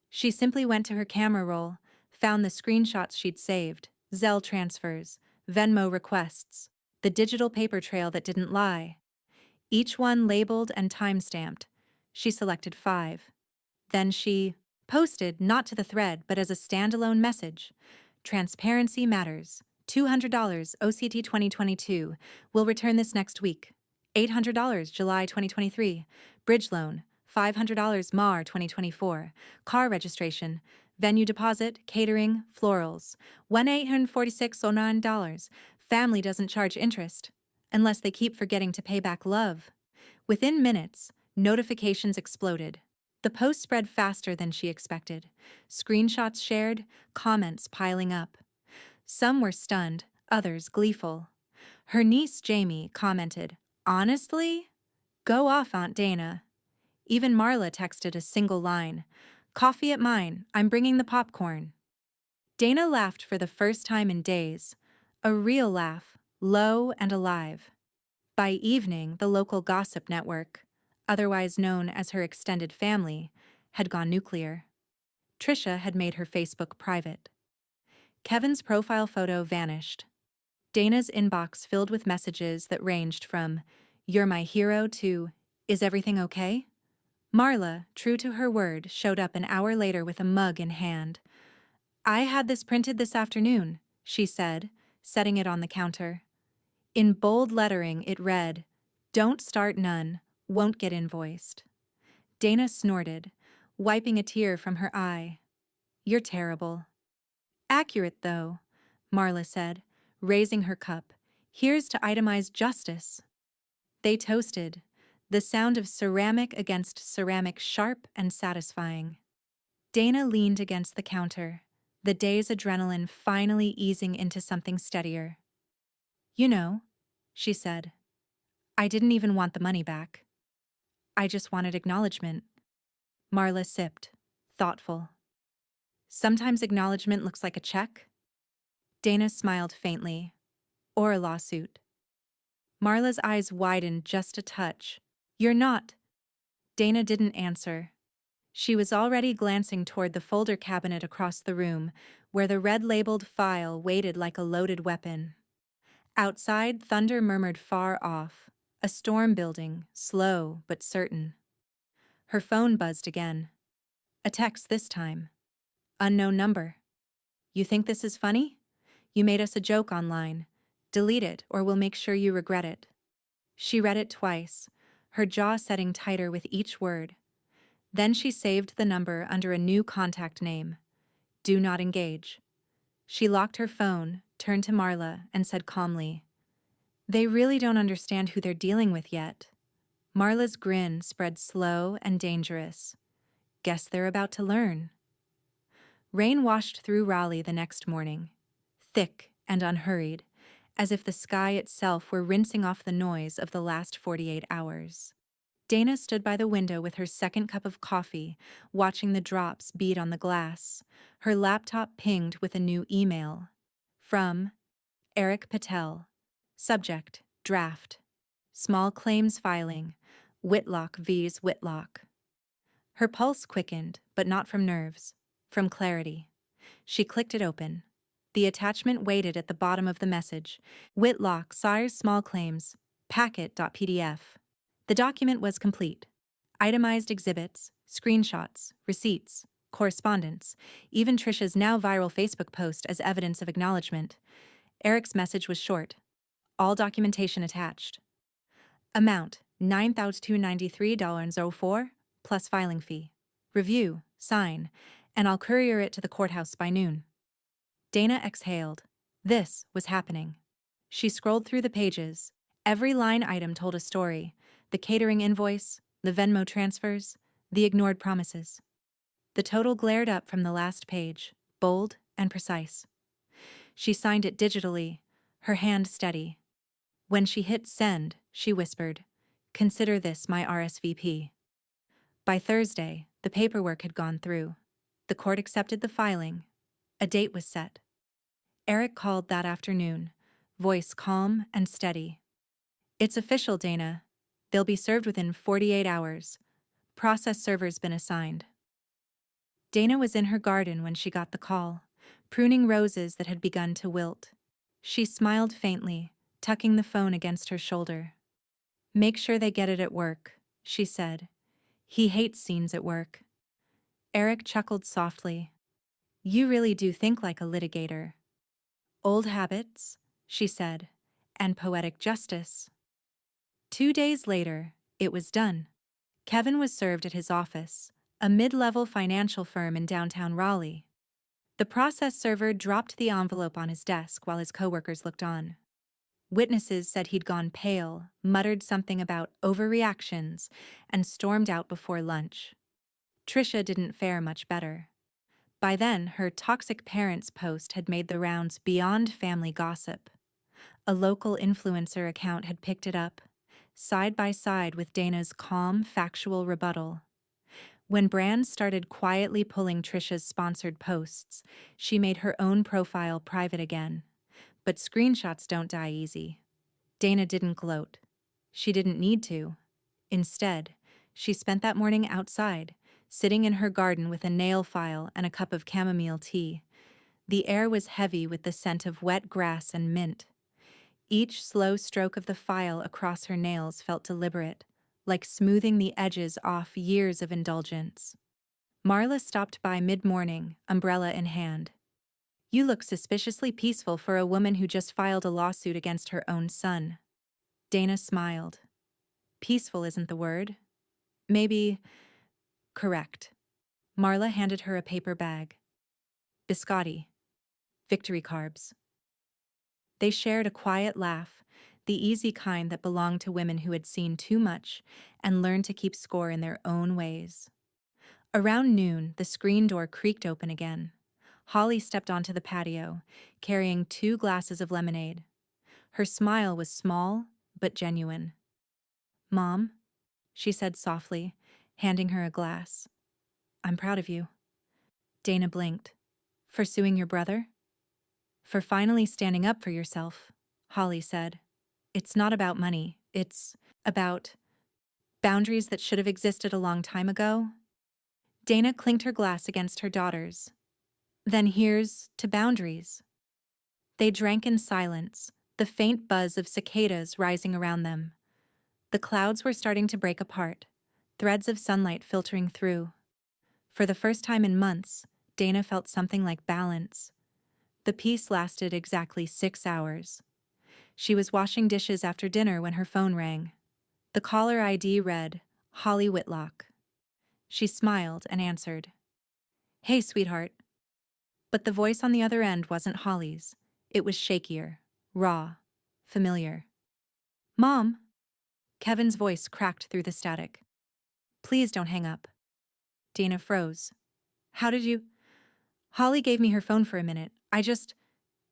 She simply went to her camera roll, found the screenshots she'd saved, Zelle transfers, Venmo requests, the digital paper trail that didn't lie. Each one labeled and time-stamped. She selected 5. Then she posted, not to the thread, but as a standalone message. Transparency matters. $200 OCT 2022. Will return this next week. $800 July 2023. Bridge loan. $500 MAR 2024. Car registration. Venue deposit, catering, florals. $1,846.09. Family doesn't charge interest. Unless they keep forgetting to pay back love. Within minutes, notifications exploded. The post spread faster than she expected. Screenshots shared, comments piling up. Some were stunned, others gleeful. Her niece Jamie commented, "Honestly? Go off, Aunt Dana." Even Marla texted a single line, "Coffee at mine, I'm bringing the popcorn." Dana laughed for the first time in days. A real laugh, low and alive. By evening, the local gossip network, otherwise known as her extended family, had gone nuclear. Trisha had made her Facebook private. Kevin's profile photo vanished. Dana's inbox filled with messages that ranged from, "You're my hero" to, "Is everything okay?" Marla, true to her word, showed up an hour later with a mug in hand. "I had this printed this afternoon," she said, setting it on the counter. In bold lettering, it read, "Don't start none, won't get invoiced." Dana snorted, wiping a tear from her eye. "You're terrible." "Accurate, though," Marla said, raising her cup. "Here's to itemized justice." They toasted, the sound of ceramic against ceramic sharp and satisfying. Dana leaned against the counter, the day's adrenaline finally easing into something steadier. "You know," she said, "I didn't even want the money back. I just wanted acknowledgement." Marla sipped, thoughtful. "Sometimes acknowledgement looks like a check?" Dana smiled faintly. "Or a lawsuit." Marla's eyes widened just a touch. "You're not." Dana didn't answer. She was already glancing toward the folder cabinet across the room, where the red-labeled file waited like a loaded weapon. Outside, thunder murmured far off, a storm building, slow but certain. Her phone buzzed again. A text this time. "Unknown number. You think this is funny? You made us a joke online. Delete it or we'll make sure you regret it." She read it twice, her jaw setting tighter with each word. Then she saved the number under a new contact name. "Do not engage." She locked her phone, turned to Marla, and said calmly, "They really don't understand who they're dealing with yet." Marla's grin spread slow and dangerous. "Guess they're about to learn." Rain washed through Raleigh the next morning, thick and unhurried, as if the sky itself were rinsing off the noise of the last 48 hours. Dana stood by the window with her second cup of coffee, watching the drops beat on the glass. Her laptop pinged with a new email. From Eric Patel. Subject, draft. Small claims filing. Whitlock vs. Whitlock. Her pulse quickened, but not from nerves, from clarity. She clicked it open. The attachment waited at the bottom of the message. Whitlock sires small claims. Packet.pdf. The document was complete. Itemized exhibits, screenshots, receipts, correspondence, even Trisha's now viral Facebook post as evidence of acknowledgement. Eric's message was short. All documentation attached. Amount, $9,293.04, plus filing fee. Review, sign, and I'll courier it to the courthouse by noon. Dana exhaled. This was happening. She scrolled through the pages. Every line item told a story. The catering invoice, the Venmo transfers, the ignored promises. The total glared up from the last page, bold and precise. She signed it digitally, her hand steady. When she hit send, she whispered, "Consider this my RSVP." By Thursday, the paperwork had gone through. The court accepted the filing. A date was set. Eric called that afternoon, voice calm and steady. "It's official, Dana. They'll be served within 48 hours. Process server's been assigned." Dana was in her garden when she got the call, pruning roses that had begun to wilt. She smiled faintly, tucking the phone against her shoulder. "Make sure they get it at work," she said. "He hates scenes at work." Eric chuckled softly. "You really do think like a litigator." "Old habits," she said, "and poetic justice." 2 days later, it was done. Kevin was served at his office, a mid-level financial firm in downtown Raleigh. The process server dropped the envelope on his desk while his coworkers looked on. Witnesses said he'd gone pale, muttered something about overreactions, and stormed out before lunch. Trisha didn't fare much better. By then, her toxic parents post had made the rounds beyond family gossip. A local influencer account had picked it up, side by side with Dana's calm, factual rebuttal. When brands started quietly pulling Trisha's sponsored posts, she made her own profile private again. But screenshots don't die easy. Dana didn't gloat. She didn't need to. Instead, She spent that morning outside, sitting in her garden with a nail file and a cup of chamomile tea. The air was heavy with the scent of wet grass and mint. Each slow stroke of the file across her nails felt deliberate, like smoothing the edges off years of indulgence. Marla stopped by mid-morning, umbrella in hand. "You look suspiciously peaceful for a woman who just filed a lawsuit against her own son." Dana smiled. "Peaceful isn't the word. Maybe correct." Marla handed her a paper bag. "Biscotti. Victory carbs." They shared a quiet laugh, the easy kind that belonged to women who had seen too much and learned to keep score in their own ways. Around noon, the screen door creaked open again. Holly stepped onto the patio, carrying 2 glasses of lemonade. Her smile was small, but genuine. "Mom," she said softly, handing her a glass. "I'm proud of you." Dana blinked. "For suing your brother?" "For finally standing up for yourself," Holly said. "It's not about money. It's about boundaries that should have existed a long time ago." Dana clinked her glass against her daughter's. "Then here's to boundaries." They drank in silence, the faint buzz of cicadas rising around them. The clouds were starting to break apart, threads of sunlight filtering through. For the first time in months, Dana felt something like balance. The peace lasted exactly 6 hours. She was washing dishes after dinner when her phone rang. The caller ID read, "Holly Whitlock." She smiled and answered. "Hey, sweetheart." But the voice on the other end wasn't Holly's. It was shakier, raw, familiar. "Mom." Kevin's voice cracked through the static. "Please don't hang up." Dana froze. "How did you—" "Holly gave me her phone for a minute.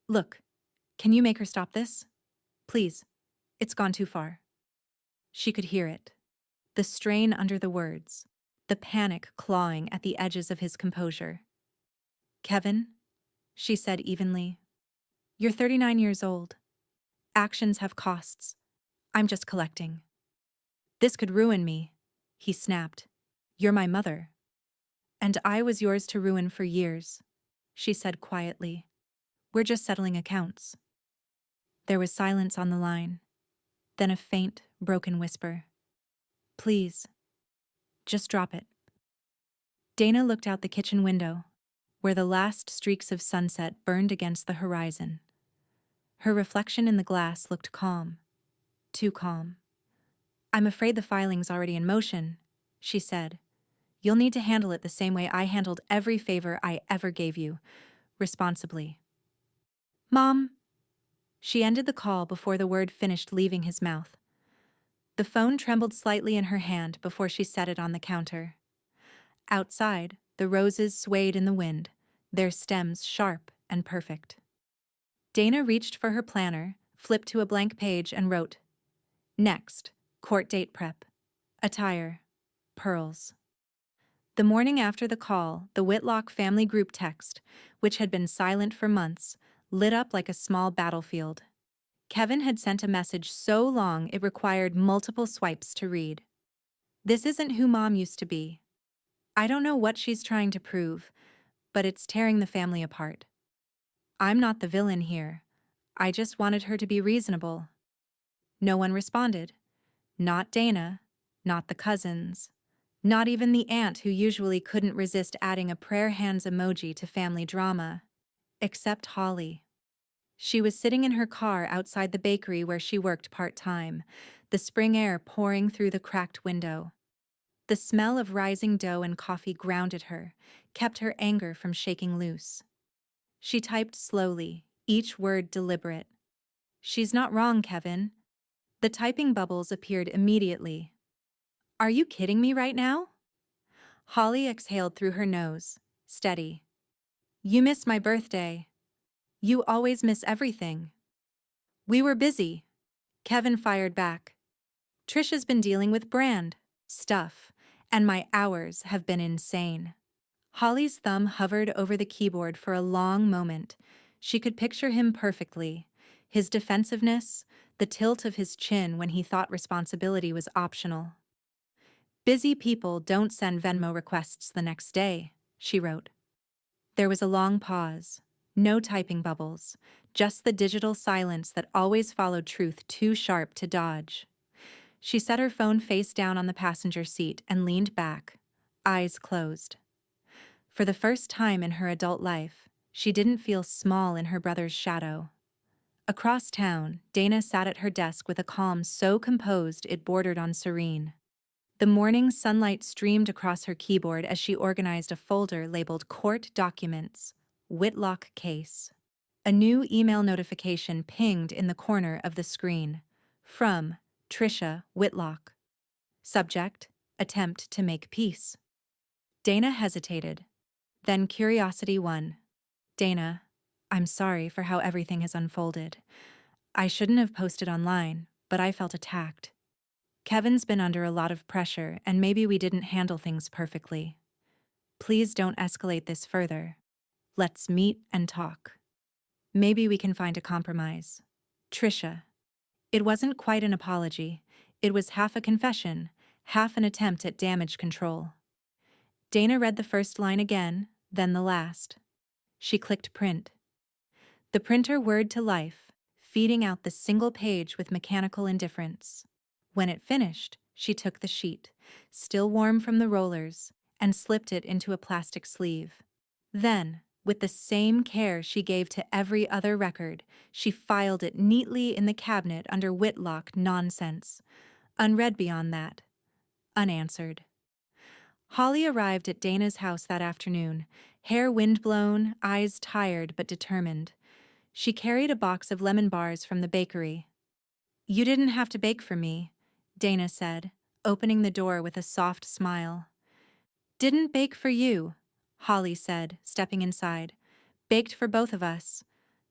Look, can you make her stop this? Please. It's gone too far." She could hear it. The strain under the words. The panic clawing at the edges of his composure. "Kevin," she said evenly, "you're 39 years old. Actions have costs. I'm just collecting." "This could ruin me," he snapped. "You're my mother." "And I was yours to ruin for years," she said quietly. "We're just settling accounts." There was silence on the line, then a faint, broken whisper. "Please, just drop it." Dana looked out the kitchen window, where the last streaks of sunset burned against the horizon. Her reflection in the glass looked calm, too calm. "I'm afraid the filing's already in motion," she said. "You'll need to handle it the same way I handled every favor I ever gave you, responsibly." "Mom." She ended the call before the word finished leaving his mouth. The phone trembled slightly in her hand before she set it on the counter. Outside, the roses swayed in the wind, their stems sharp and perfect. Dana reached for her planner, flipped to a blank page and wrote, "Next, court date prep. Attire. Pearls." The morning after the call, the Whitlock family group text, which had been silent for months, lit up like a small battlefield. Kevin had sent a message so long it required multiple swipes to read. "This isn't who Mom used to be. I don't know what she's trying to prove, but it's tearing the family apart. I'm not the villain here. I just wanted her to be reasonable." No one responded. Not Dana, not the cousins, not even the aunt who usually couldn't resist adding a prayer hands emoji to family drama. Except Holly. She was sitting in her car outside the bakery where she worked part-time, the spring air pouring through the cracked window. The smell of rising dough and coffee grounded her, kept her anger from shaking loose. She typed slowly, each word deliberate. "She's not wrong, Kevin." The typing bubbles appeared immediately. "Are you kidding me right now?" Holly exhaled through her nose, steady. "You missed my birthday. You always miss everything." "We were busy," Kevin fired back. "Trisha's been dealing with brand stuff, and my hours have been insane." Holly's thumb hovered over the keyboard for a long moment. She could picture him perfectly. His defensiveness, the tilt of his chin when he thought responsibility was optional. Busy people don't send Venmo requests the next day, she wrote. There was a long pause. No typing bubbles, just the digital silence that always followed truth too sharp to dodge. She set her phone face down on the passenger seat and leaned back, eyes closed. For the first time in her adult life, she didn't feel small in her brother's shadow. Across town, Dana sat at her desk with a calm so composed it bordered on serene. The morning sunlight streamed across her keyboard as she organized a folder labeled Court Documents, Whitlock Case. A new email notification pinged in the corner of the screen. From Trisha Whitlock. Subject: Attempt to make peace. Dana hesitated. Then curiosity won. Dana, I'm sorry for how everything has unfolded. I shouldn't have posted online, but I felt attacked. Kevin's been under a lot of pressure, and maybe we didn't handle things perfectly. Please don't escalate this further. Let's meet and talk. Maybe we can find a compromise. Trisha. It wasn't quite an apology. It was half a confession, half an attempt at damage control. Dana read the first line again, then the last. She clicked print. The printer whirred to life, feeding out the single page with mechanical indifference. When it finished, she took the sheet, still warm from the rollers, and slipped it into a plastic sleeve. Then, with the same care she gave to every other record, she filed it neatly in the cabinet under Whitlock nonsense. Unread beyond that. Unanswered. Holly arrived at Dana's house that afternoon, hair windblown, eyes tired but determined. She carried a box of lemon bars from the bakery. You didn't have to bake for me, Dana said, opening the door with a soft smile. Didn't bake for you, Holly said, stepping inside. Baked for both of us.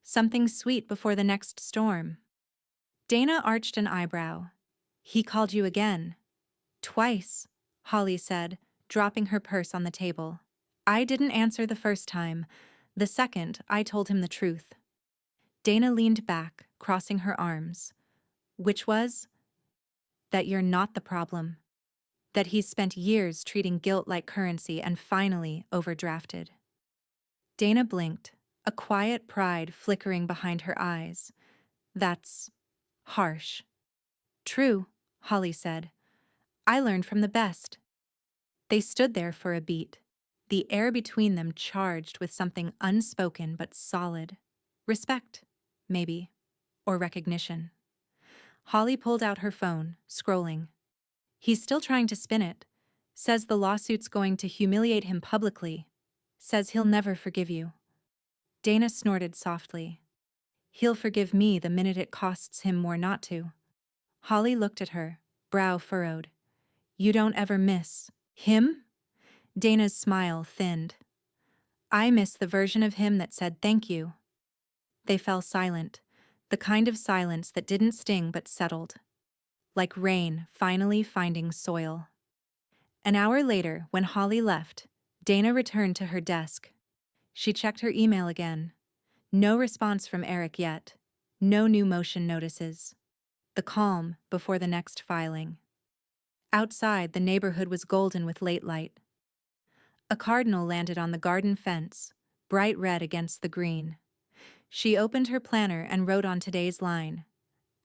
Something sweet before the next storm. Dana arched an eyebrow. He called you again. Twice, Holly said, dropping her purse on the table. I didn't answer the first time. The second, I told him the truth. Dana leaned back, crossing her arms. Which was? That you're not the problem. That he's spent years treating guilt like currency and finally overdrafted. Dana blinked, a quiet pride flickering behind her eyes. That's harsh. True, Holly said. I learned from the best. They stood there for a beat, the air between them charged with something unspoken but solid. Respect, maybe, or recognition. Holly pulled out her phone, scrolling. He's still trying to spin it. Says the lawsuit's going to humiliate him publicly. Says he'll never forgive you. Dana snorted softly. He'll forgive me the minute it costs him more not to. Holly looked at her, brow furrowed. You don't ever miss him? Dana's smile thinned. I miss the version of him that said thank you. They fell silent, the kind of silence that didn't sting but settled. Like rain finally finding soil. An hour later, when Holly left, Dana returned to her desk. She checked her email again. No response from Eric yet. No new motion notices. The calm before the next filing. Outside, the neighborhood was golden with late light. A cardinal landed on the garden fence, bright red against the green. She opened her planner and wrote on today's line,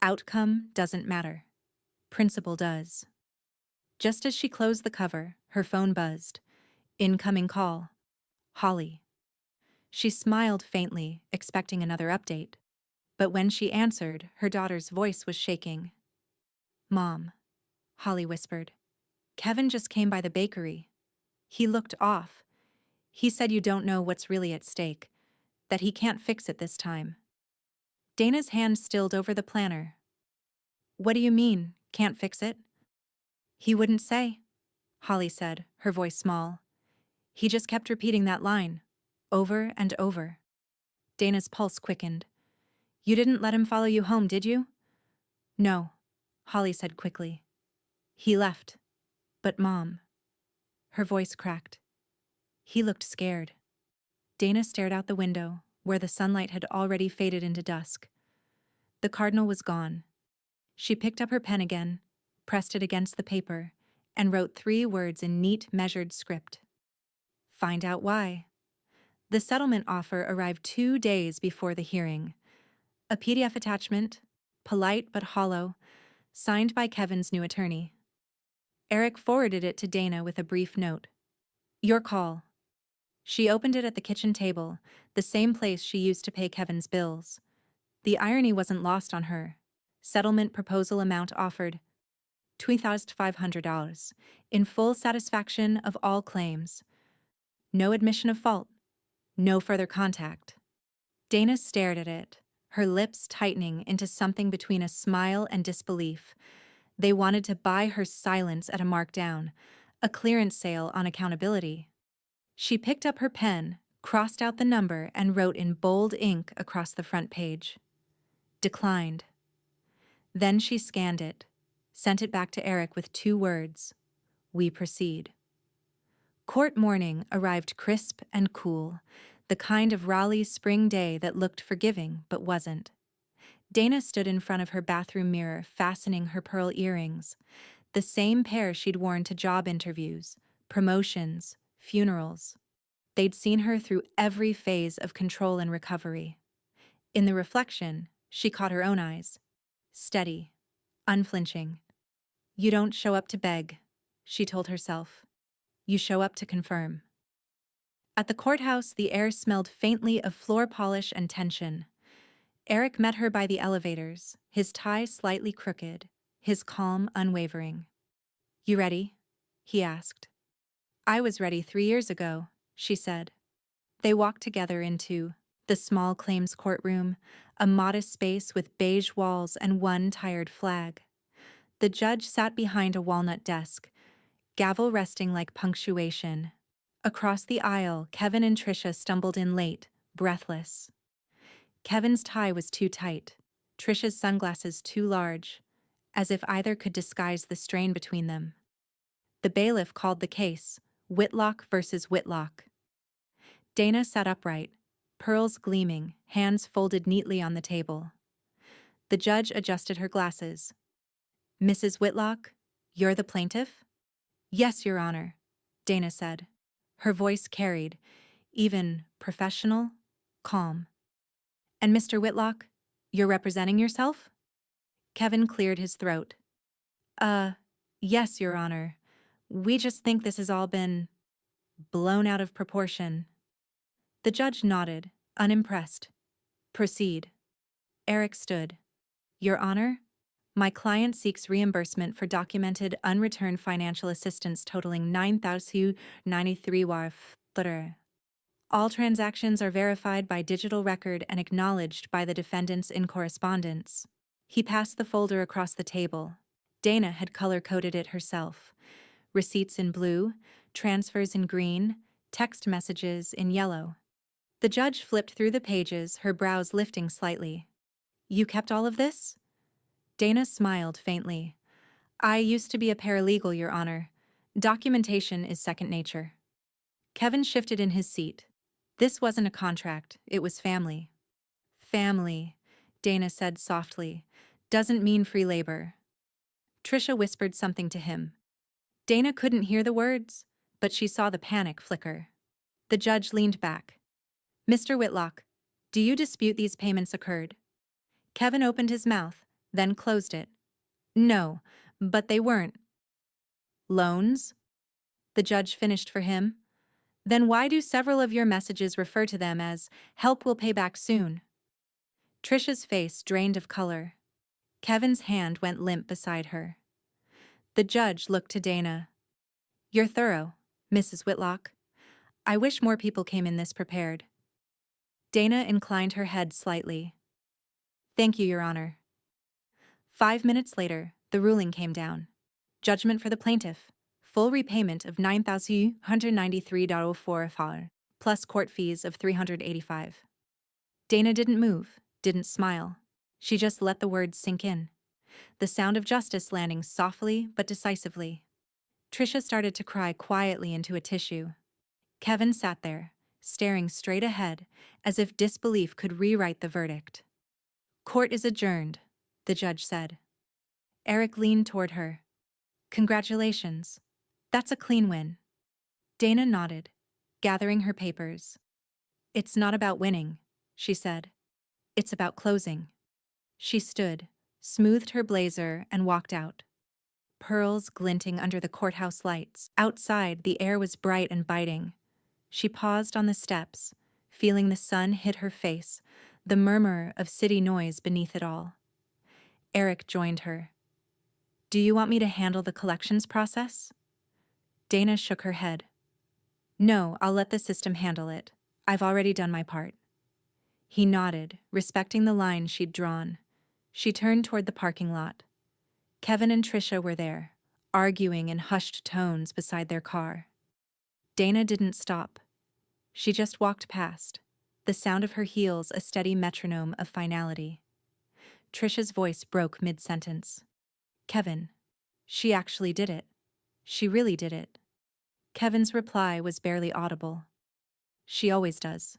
Outcome doesn't matter. Principle does. Just as she closed the cover, her phone buzzed. Incoming call. Holly. She smiled faintly, expecting another update. But when she answered, her daughter's voice was shaking. Mom, Holly whispered. Kevin just came by the bakery. He looked off. He said you don't know what's really at stake, that he can't fix it this time. Dana's hand stilled over the planner. What do you mean, can't fix it? He wouldn't say, Holly said, her voice small. He just kept repeating that line, over and over. Dana's pulse quickened. You didn't let him follow you home, did you? No, Holly said quickly. He left. But Mom. Her voice cracked. He looked scared. Dana stared out the window, where the sunlight had already faded into dusk. The cardinal was gone. She picked up her pen again, pressed it against the paper, and wrote 3 words in neat, measured script. Find out why. The settlement offer arrived 2 days before the hearing. A PDF attachment, polite but hollow, signed by Kevin's new attorney. Eric forwarded it to Dana with a brief note. Your call. She opened it at the kitchen table, the same place she used to pay Kevin's bills. The irony wasn't lost on her. Settlement proposal amount offered $2,500, in full satisfaction of all claims. No admission of fault. No further contact. Dana stared at it, her lips tightening into something between a smile and disbelief. They wanted to buy her silence at a markdown, a clearance sale on accountability. She picked up her pen, crossed out the number, and wrote in bold ink across the front page. Declined. Then she scanned it, sent it back to Eric with 2 words. We proceed. Court morning arrived crisp and cool, the kind of Raleigh spring day that looked forgiving but wasn't. Dana stood in front of her bathroom mirror, fastening her pearl earrings, the same pair she'd worn to job interviews, promotions, funerals. They'd seen her through every phase of control and recovery. In the reflection, she caught her own eyes. Steady, unflinching. You don't show up to beg, she told herself. You show up to confirm. At the courthouse, the air smelled faintly of floor polish and tension. Eric met her by the elevators, his tie slightly crooked, his calm unwavering. You ready? He asked. I was ready 3 years ago, she said. They walked together into the small claims courtroom, a modest space with beige walls and one tired flag. The judge sat behind a walnut desk, gavel resting like punctuation. Across the aisle, Kevin and Tricia stumbled in late, breathless. Kevin's tie was too tight, Tricia's sunglasses too large, as if either could disguise the strain between them. The bailiff called the case, Whitlock versus Whitlock. Dana sat upright, pearls gleaming, hands folded neatly on the table. The judge adjusted her glasses. Mrs. Whitlock, you're the plaintiff? Yes, Your Honor, Dana said. Her voice carried, even professional, calm. And Mr. Whitlock, you're representing yourself? Kevin cleared his throat. Yes, Your Honor. We just think this has all been blown out of proportion. The judge nodded, unimpressed. Proceed. Eric stood. Your Honor, my client seeks reimbursement for documented unreturned financial assistance totaling $9,093. All transactions are verified by digital record and acknowledged by the defendants in correspondence. He passed the folder across the table. Dana had color-coded it herself. Receipts in blue, transfers in green, text messages in yellow. The judge flipped through the pages, her brows lifting slightly. You kept all of this? Dana smiled faintly. I used to be a paralegal, Your Honor. Documentation is second nature. Kevin shifted in his seat. This wasn't a contract, it was family. Family, Dana said softly, doesn't mean free labor. Tricia whispered something to him. Dana couldn't hear the words, but she saw the panic flicker. The judge leaned back. Mr. Whitlock, do you dispute these payments occurred? Kevin opened his mouth, then closed it. No, but they weren't. Loans? The judge finished for him. Then why do several of your messages refer to them as, help will pay back soon? Tricia's face drained of color. Kevin's hand went limp beside her. The judge looked to Dana. You're thorough, Mrs. Whitlock. I wish more people came in this prepared. Dana inclined her head slightly. Thank you, Your Honor. 5 minutes later, the ruling came down. Judgment for the plaintiff. Full repayment of $9,193.04, plus court fees of $385. Dana didn't move, didn't smile. She just let the words sink in. The sound of justice landing softly but decisively. Tricia started to cry quietly into a tissue. Kevin sat there, staring straight ahead, as if disbelief could rewrite the verdict. Court is adjourned, the judge said. Eric leaned toward her. Congratulations. That's a clean win. Dana nodded, gathering her papers. It's not about winning, she said. It's about closing. She stood, smoothed her blazer, and walked out. Pearls glinting under the courthouse lights. Outside, the air was bright and biting. She paused on the steps, feeling the sun hit her face, the murmur of city noise beneath it all. Eric joined her. Do you want me to handle the collections process? Dana shook her head. No, I'll let the system handle it. I've already done my part. He nodded, respecting the line she'd drawn. She turned toward the parking lot. Kevin and Trisha were there, arguing in hushed tones beside their car. Dana didn't stop. She just walked past, the sound of her heels a steady metronome of finality. Trisha's voice broke mid-sentence. Kevin. She actually did it. She really did it. Kevin's reply was barely audible. She always does.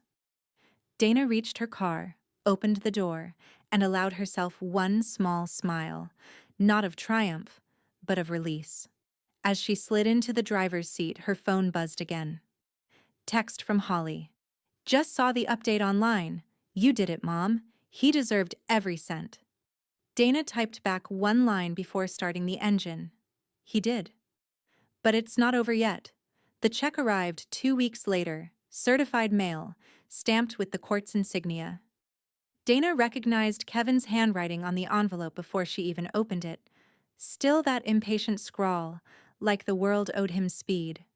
Dana reached her car, opened the door, and allowed herself one small smile, not of triumph, but of release. As she slid into the driver's seat, her phone buzzed again. Text from Holly. Just saw the update online. You did it, Mom. He deserved every cent. Dana typed back one line before starting the engine. He did. But it's not over yet. The check arrived 2 weeks later, certified mail, stamped with the court's insignia. Dana recognized Kevin's handwriting on the envelope before she even opened it. Still that impatient scrawl, like the world owed him speed.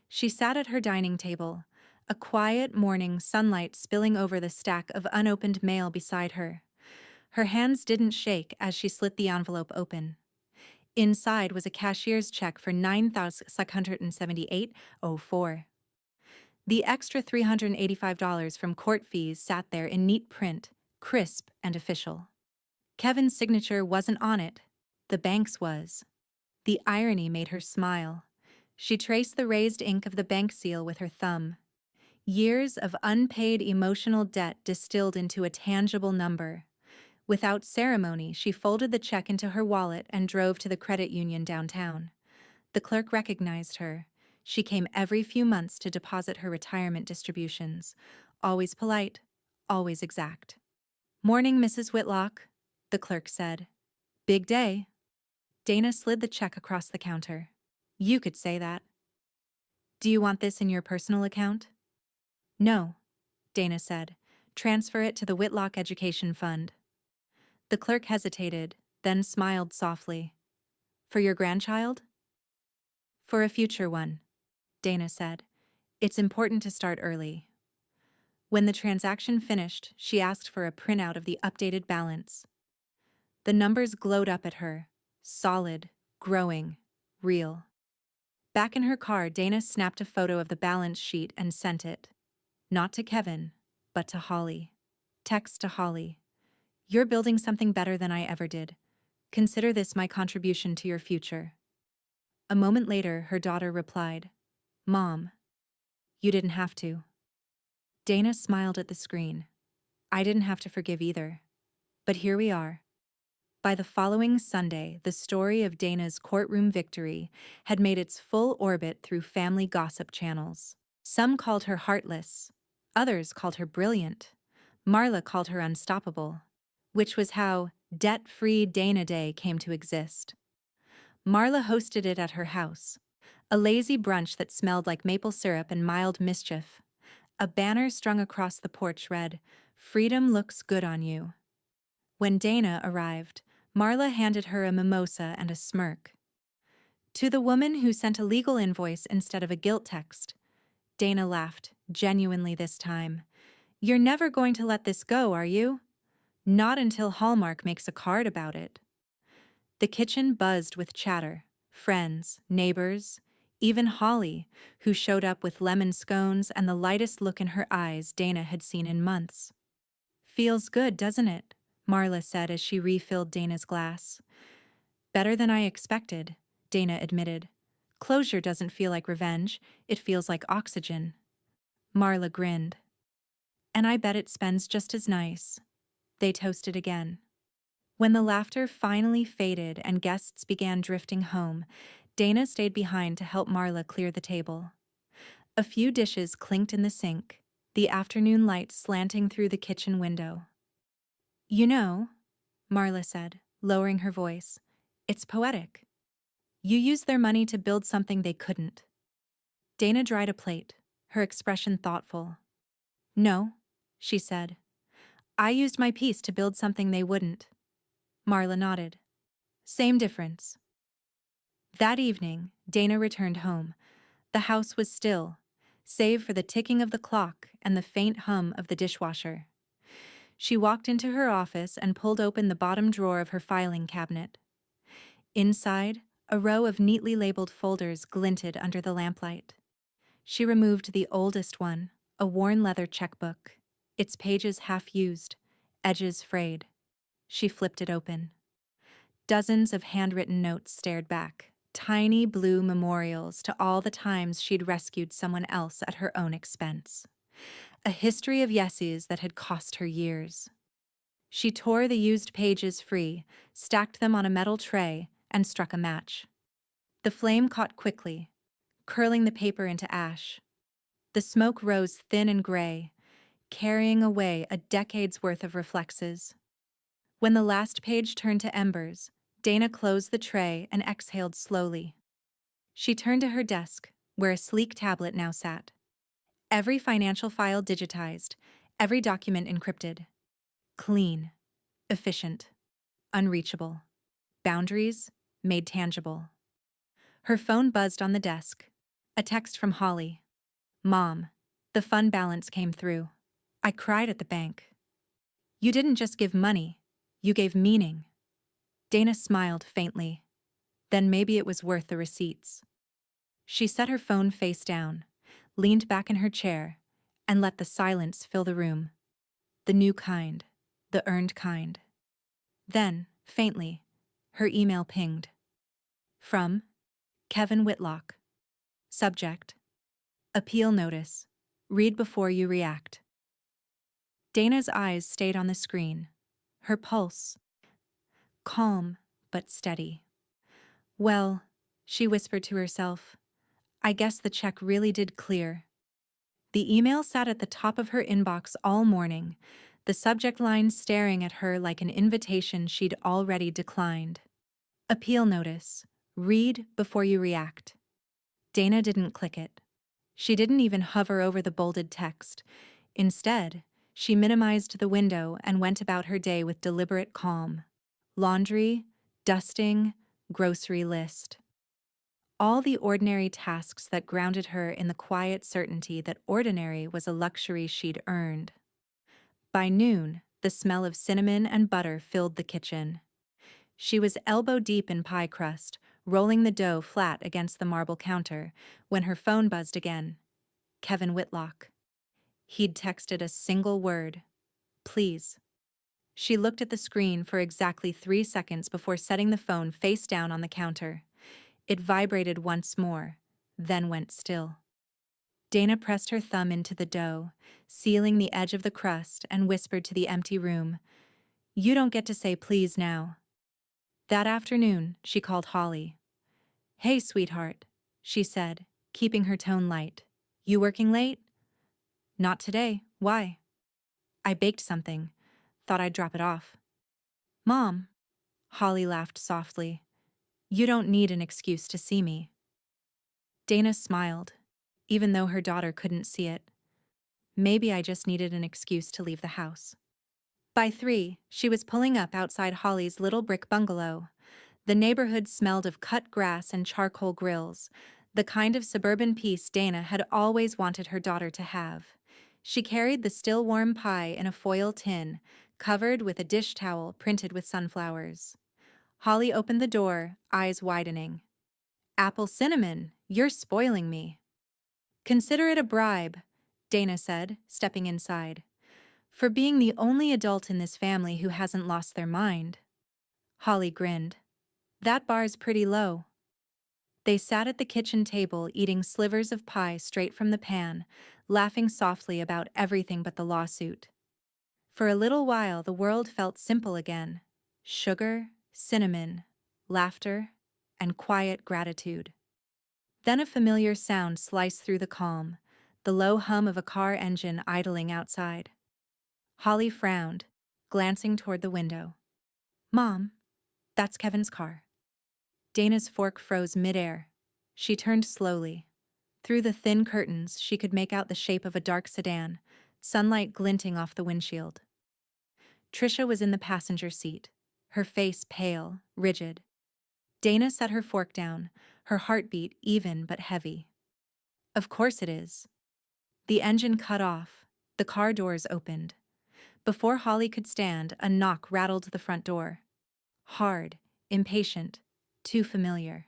She sat at her dining table, a quiet morning sunlight spilling over the stack of unopened mail beside her. Her hands didn't shake as she slit the envelope open. Inside was a cashier's check for $9,678.04. The extra $385 from court fees sat there in neat print, crisp and official. Kevin's signature wasn't on it. The bank's was. The irony made her smile. She traced the raised ink of the bank seal with her thumb. Years of unpaid emotional debt distilled into a tangible number. Without ceremony, she folded the check into her wallet and drove to the credit union downtown. The clerk recognized her. She came every few months to deposit her retirement distributions. Always polite, always exact. Morning, Mrs. Whitlock, the clerk said. Big day. Dana slid the check across the counter. You could say that. Do you want this in your personal account? No, Dana said. Transfer it to the Whitlock Education Fund. The clerk hesitated, then smiled softly. For your grandchild? For a future one, Dana said. It's important to start early. When the transaction finished, she asked for a printout of the updated balance. The numbers glowed up at her, solid, growing, real. Back in her car, Dana snapped a photo of the balance sheet and sent it. Not to Kevin, but to Holly. Text to Holly. You're building something better than I ever did. Consider this my contribution to your future. A moment later, her daughter replied, Mom, you didn't have to. Dana smiled at the screen. I didn't have to forgive either. But here we are. By the following Sunday, the story of Dana's courtroom victory had made its full orbit through family gossip channels. Some called her heartless. Others called her brilliant. Marla called her unstoppable, which was how Debt-Free Dana Day came to exist. Marla hosted it at her house, a lazy brunch that smelled like maple syrup and mild mischief. A banner strung across the porch read, Freedom looks good on you. When Dana arrived, Marla handed her a mimosa and a smirk. To the woman who sent a legal invoice instead of a guilt text, Dana laughed, genuinely this time. You're never going to let this go, are you? Not until Hallmark makes a card about it. The kitchen buzzed with chatter. Friends, neighbors, even Holly, who showed up with lemon scones and the lightest look in her eyes Dana had seen in months. Feels good, doesn't it? Marla said as she refilled Dana's glass. Better than I expected, Dana admitted. Closure doesn't feel like revenge, it feels like oxygen. Marla grinned. And I bet it spends just as nice. They toasted again. When the laughter finally faded and guests began drifting home, Dana stayed behind to help Marla clear the table. A few dishes clinked in the sink, the afternoon light slanting through the kitchen window. "You know," Marla said, lowering her voice, "it's poetic. You used their money to build something they couldn't." Dana dried a plate, her expression thoughtful. "No," she said. "I used my piece to build something they wouldn't." Marla nodded. "Same difference." That evening, Dana returned home. The house was still, save for the ticking of the clock and the faint hum of the dishwasher. She walked into her office and pulled open the bottom drawer of her filing cabinet. Inside, a row of neatly labeled folders glinted under the lamplight. She removed the oldest one, a worn leather checkbook, its pages half-used, edges frayed. She flipped it open. Dozens of handwritten notes stared back, tiny blue memorials to all the times she'd rescued someone else at her own expense. A history of yeses that had cost her years. She tore the used pages free, stacked them on a metal tray, and struck a match. The flame caught quickly, curling the paper into ash. The smoke rose thin and gray, carrying away a decade's worth of reflexes. When the last page turned to embers, Dana closed the tray and exhaled slowly. She turned to her desk, where a sleek tablet now sat. Every financial file digitized, every document encrypted. Clean, efficient, unreachable. Boundaries made tangible. Her phone buzzed on the desk. A text from Holly. "Mom, the fund balance came through. I cried at the bank." "You didn't just give money, you gave meaning." Dana smiled faintly. Then maybe it was worth the receipts. She set her phone face down, leaned back in her chair, and let the silence fill the room. The new kind, the earned kind. Then, faintly, her email pinged. From Kevin Whitlock. Subject: Appeal notice. Read before you react. Dana's eyes stayed on the screen, her pulse calm but steady. "Well," she whispered to herself, "I guess the check really did clear." The email sat at the top of her inbox all morning, the subject line staring at her like an invitation she'd already declined. Appeal notice. Read before you react. Dana didn't click it. She didn't even hover over the bolded text. Instead, she minimized the window and went about her day with deliberate calm. Laundry, dusting, grocery list. All the ordinary tasks that grounded her in the quiet certainty that ordinary was a luxury she'd earned. By noon, the smell of cinnamon and butter filled the kitchen. She was elbow-deep in pie crust, rolling the dough flat against the marble counter, when her phone buzzed again. Kevin Whitlock. He'd texted a single word. "Please." She looked at the screen for exactly 3 seconds before setting the phone face down on the counter. It vibrated once more, then went still. Dana pressed her thumb into the dough, sealing the edge of the crust, and whispered to the empty room, "You don't get to say please now." That afternoon, she called Holly. "Hey, sweetheart," she said, keeping her tone light. "You working late?" "Not today. Why?" "I baked something. Thought I'd drop it off." "Mom," Holly laughed softly, "you don't need an excuse to see me." Dana smiled, even though her daughter couldn't see it. Maybe I just needed an excuse to leave the house. By 3, she was pulling up outside Holly's little brick bungalow. The neighborhood smelled of cut grass and charcoal grills, the kind of suburban peace Dana had always wanted her daughter to have. She carried the still warm pie in a foil tin, covered with a dish towel printed with sunflowers. Holly opened the door, eyes widening. "Apple cinnamon, you're spoiling me." "Consider it a bribe," Dana said, stepping inside. "For being the only adult in this family who hasn't lost their mind." Holly grinned. "That bar's pretty low." They sat at the kitchen table eating slivers of pie straight from the pan, laughing softly about everything but the lawsuit. For a little while the world felt simple again. sugar, cinnamon, laughter, and quiet gratitude. Then a familiar sound sliced through the calm, the low hum of a car engine idling outside. Holly frowned, glancing toward the window. "Mom, that's Kevin's car." Dana's fork froze midair. She turned slowly. Through the thin curtains, she could make out the shape of a dark sedan, sunlight glinting off the windshield. Trisha was in the passenger seat, her face pale, rigid. Dana set her fork down, her heartbeat even but heavy. "Of course it is." The engine cut off. The car doors opened. Before Holly could stand, a knock rattled the front door. Hard, impatient, too familiar.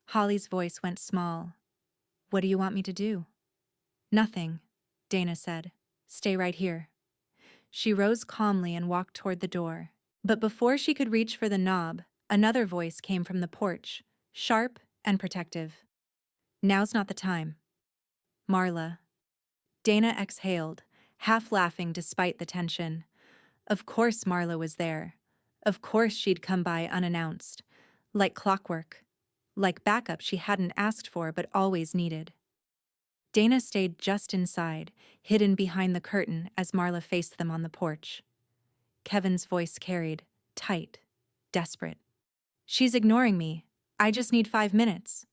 Holly's voice went small. "What do you want me to do?" "Nothing," Dana said. "Stay right here." She rose calmly and walked toward the door. But before she could reach for the knob, another voice came from the porch, sharp and protective. "Now's not the time." "Marla." Dana exhaled, half laughing despite the tension. Of course Marla was there. Of course she'd come by unannounced. Like clockwork. Like backup she hadn't asked for but always needed. Dana stayed just inside, hidden behind the curtain as Marla faced them on the porch. Kevin's voice carried, tight, desperate. "She's ignoring me. I just need 5 minutes."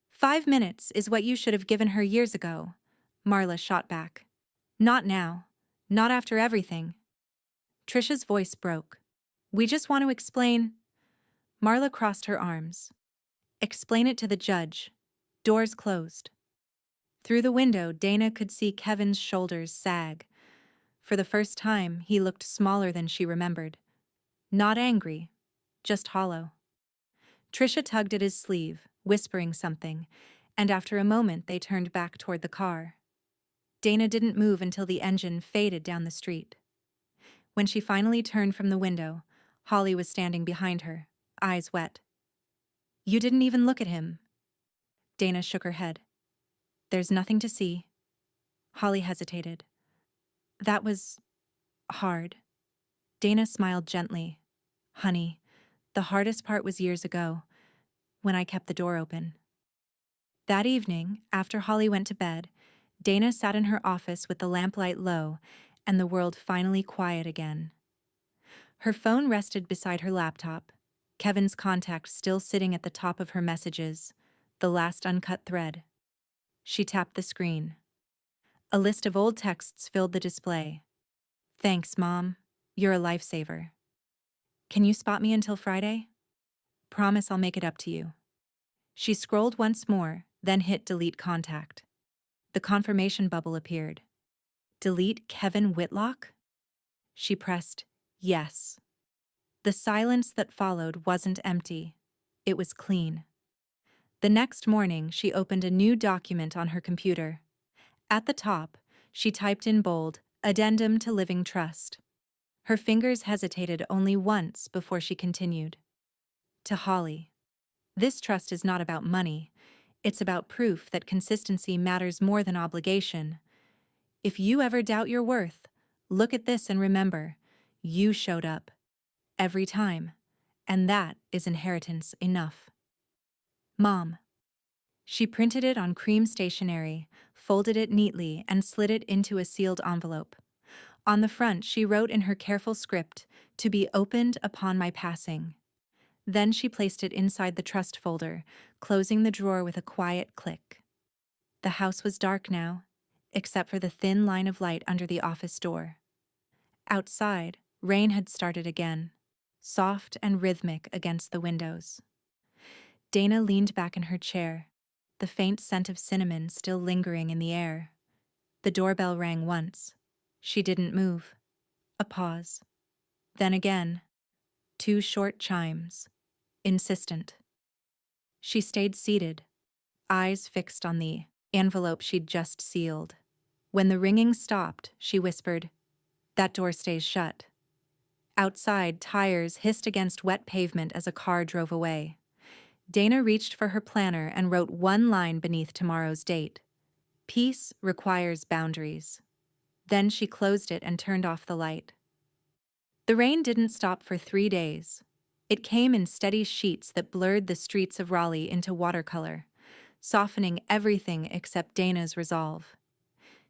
"5 minutes is what you should have given her years ago," Marla shot back. "Not now. Not after everything." Trisha's voice broke. "We just want to explain." Marla crossed her arms. "Explain it to the judge." Doors closed. Through the window, Dana could see Kevin's shoulders sag. For the first time, he looked smaller than she remembered. Not angry, just hollow. Trisha tugged at his sleeve, whispering something, and after a moment they turned back toward the car. Dana didn't move until the engine faded down the street. When she finally turned from the window, Holly was standing behind her, eyes wet. "You didn't even look at him." Dana shook her head. "There's nothing to see." Holly hesitated. "That was hard." Dana smiled gently. "Honey, the hardest part was years ago, when I kept the door open." That evening, after Holly went to bed, Dana sat in her office with the lamplight low and the world finally quiet again. Her phone rested beside her laptop, Kevin's contact still sitting at the top of her messages, the last uncut thread. She tapped the screen. A list of old texts filled the display. "Thanks, Mom. You're a lifesaver. Can you spot me until Friday? Promise I'll make it up to you." She scrolled once more, then hit delete contact. The confirmation bubble appeared. Delete Kevin Whitlock? She pressed yes. The silence that followed wasn't empty. It was clean. The next morning, she opened a new document on her computer. At the top, she typed in bold, "Addendum to Living Trust." Her fingers hesitated only once before she continued. To Holly. This trust is not about money. It's about proof that consistency matters more than obligation. If you ever doubt your worth, look at this and remember, you showed up. Every time. And that is inheritance enough. Mom. She printed it on cream stationery, folded it neatly, and slid it into a sealed envelope. On the front, she wrote in her careful script, "To be opened upon my passing." Then she placed it inside the trust folder, closing the drawer with a quiet click. The house was dark now, except for the thin line of light under the office door. Outside, rain had started again, soft and rhythmic against the windows. Dana leaned back in her chair, the faint scent of cinnamon still lingering in the air. The doorbell rang once. She didn't move. A pause. Then again. 2 short chimes. Insistent. She stayed seated, eyes fixed on the envelope she'd just sealed. When the ringing stopped, she whispered, "That door stays shut." Outside, tires hissed against wet pavement as a car drove away. Dana reached for her planner and wrote one line beneath tomorrow's date. "Peace requires boundaries." Then she closed it and turned off the light. The rain didn't stop for 3 days. It came in steady sheets that blurred the streets of Raleigh into watercolor, softening everything except Dana's resolve.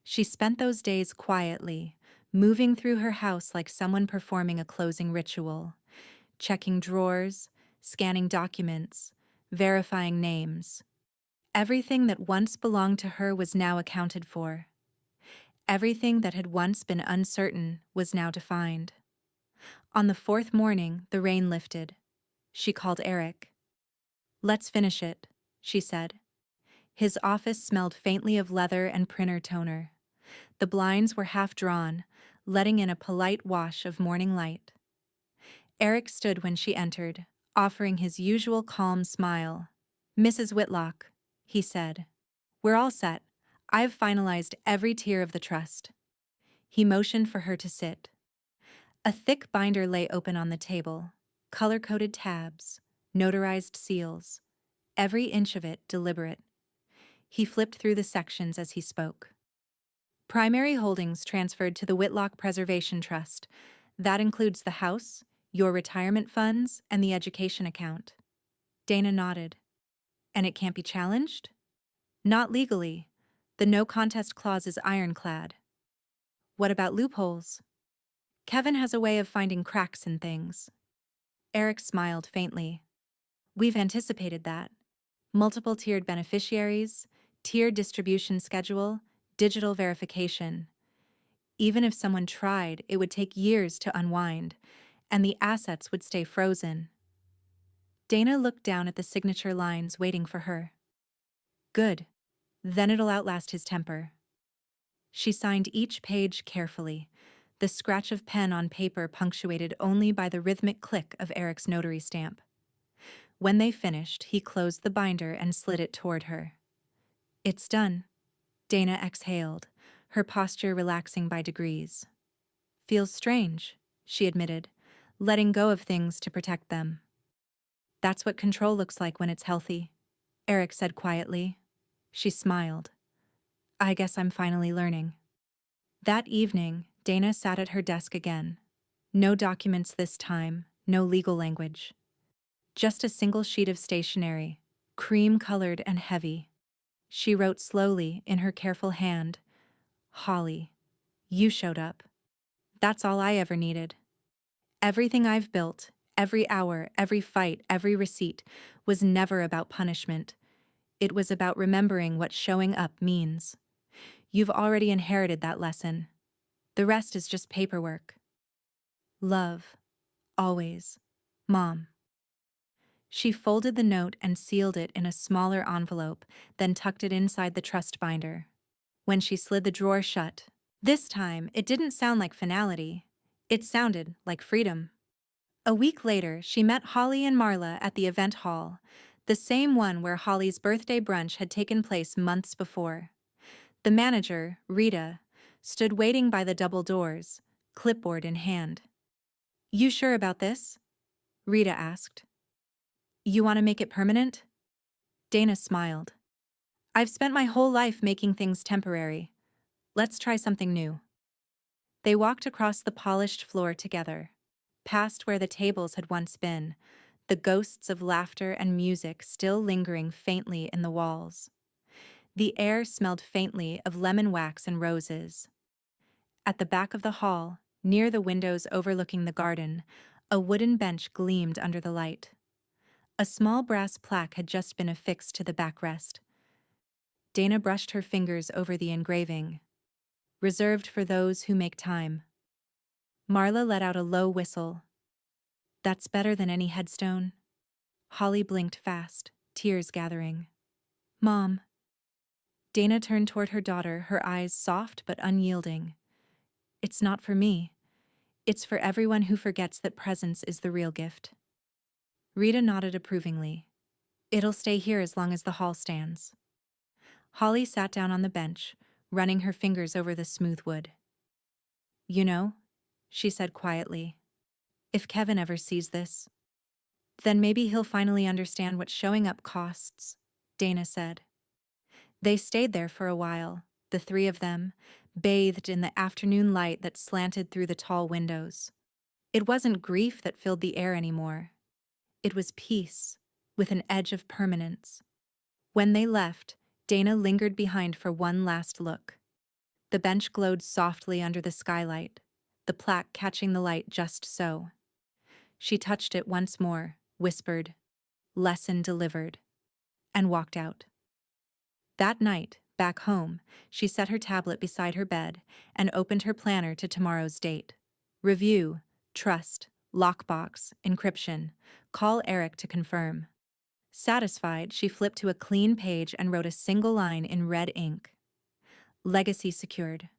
She spent those days quietly, moving through her house like someone performing a closing ritual, checking drawers, scanning documents, verifying names. Everything that once belonged to her was now accounted for. Everything that had once been uncertain was now defined. On the fourth morning, the rain lifted. She called Eric. "Let's finish it," she said. His office smelled faintly of leather and printer toner. The blinds were half drawn, letting in a polite wash of morning light. Eric stood when she entered, offering his usual calm smile. "Mrs. Whitlock," he said, "we're all set. I've finalized every tier of the trust." He motioned for her to sit. A thick binder lay open on the table, color-coded tabs, notarized seals, every inch of it deliberate. He flipped through the sections as he spoke. Primary holdings transferred to the Whitlock Preservation Trust. That includes the house, your retirement funds, and the education account. Dana nodded. "And it can't be challenged?" "Not legally. The no contest clause is ironclad." "What about loopholes?" "Kevin has a way of finding cracks in things." Eric smiled faintly. "We've anticipated that. Multiple tiered beneficiaries, tiered distribution schedule, digital verification. Even if someone tried, it would take years to unwind, and the assets would stay frozen." Dana looked down at the signature lines waiting for her. "Good. Then it'll outlast his temper." She signed each page carefully, the scratch of pen on paper punctuated only by the rhythmic click of Eric's notary stamp. When they finished, he closed the binder and slid it toward her. "It's done." Dana exhaled, her posture relaxing by degrees. "Feels strange," she admitted, letting go of things to protect them. "That's what control looks like when it's healthy," Eric said quietly. She smiled. "I guess I'm finally learning." That evening, Dana sat at her desk again. No documents this time, no legal language. Just a single sheet of stationery, cream-colored and heavy. She wrote slowly in her careful hand, "Holly, you showed up. That's all I ever needed. Everything I've built, every hour, every fight, every receipt, was never about punishment. It was about remembering what showing up means. You've already inherited that lesson. The rest is just paperwork. Love. Always. Mom." She folded the note and sealed it in a smaller envelope, then tucked it inside the trust binder. When she slid the drawer shut, this time it didn't sound like finality. It sounded like freedom. A week later, she met Holly and Marla at the event hall, the same one where Holly's birthday brunch had taken place months before. The manager, Rita, stood waiting by the double doors, clipboard in hand. "You sure about this?" Rita asked. "You want to make it permanent?" Dana smiled. "I've spent my whole life making things temporary. Let's try something new." They walked across the polished floor together, past where the tables had once been, the ghosts of laughter and music still lingering faintly in the walls. The air smelled faintly of lemon wax and roses. At the back of the hall, near the windows overlooking the garden, a wooden bench gleamed under the light. A small brass plaque had just been affixed to the backrest. Dana brushed her fingers over the engraving. "Reserved for those who make time." Marla let out a low whistle. "That's better than any headstone." Holly blinked fast, tears gathering. "Mom." Dana turned toward her daughter, her eyes soft but unyielding. "It's not for me. It's for everyone who forgets that presence is the real gift." Rita nodded approvingly. "It'll stay here as long as the hall stands." Holly sat down on the bench, running her fingers over the smooth wood. "You know," she said quietly, "if Kevin ever sees this, then maybe he'll finally understand what showing up costs," Dana said. They stayed there for a while, the three of them, bathed in the afternoon light that slanted through the tall windows. It wasn't grief that filled the air anymore. It was peace, with an edge of permanence. When they left, Dana lingered behind for one last look. The bench glowed softly under the skylight, the plaque catching the light just so. She touched it once more, whispered, "Lesson delivered," and walked out. That night, back home, she set her tablet beside her bed and opened her planner to tomorrow's date. Review, trust, lockbox, encryption. Call Eric to confirm. Satisfied, she flipped to a clean page and wrote a single line in red ink. Legacy secured.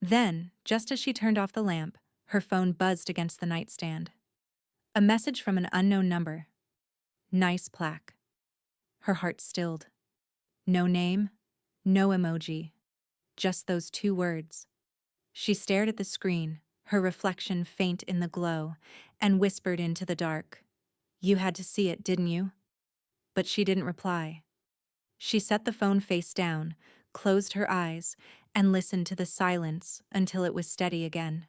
Then, just as she turned off the lamp, her phone buzzed against the nightstand. A message from an unknown number. Nice plaque. Her heart stilled. No name, no emoji. Just those two words. She stared at the screen, her reflection faint in the glow, and whispered into the dark. "You had to see it, didn't you?" But she didn't reply. She set the phone face down, closed her eyes, and listened to the silence until it was steady again.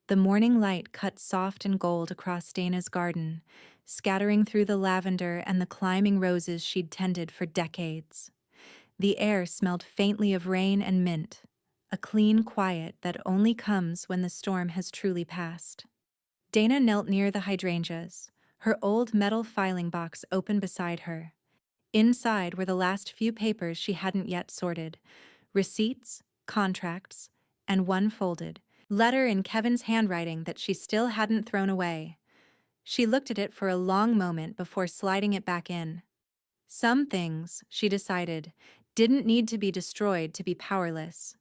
The morning light cut soft and gold across Dana's garden, scattering through the lavender and the climbing roses she'd tended for decades. The air smelled faintly of rain and mint, a clean quiet that only comes when the storm has truly passed. Dana knelt near the hydrangeas, her old metal filing box open beside her. Inside were the last few papers she hadn't yet sorted: receipts, contracts, and one folded letter in Kevin's handwriting that she still hadn't thrown away. She looked at it for a long moment before sliding it back in. Some things, she decided, didn't need to be destroyed to be powerless.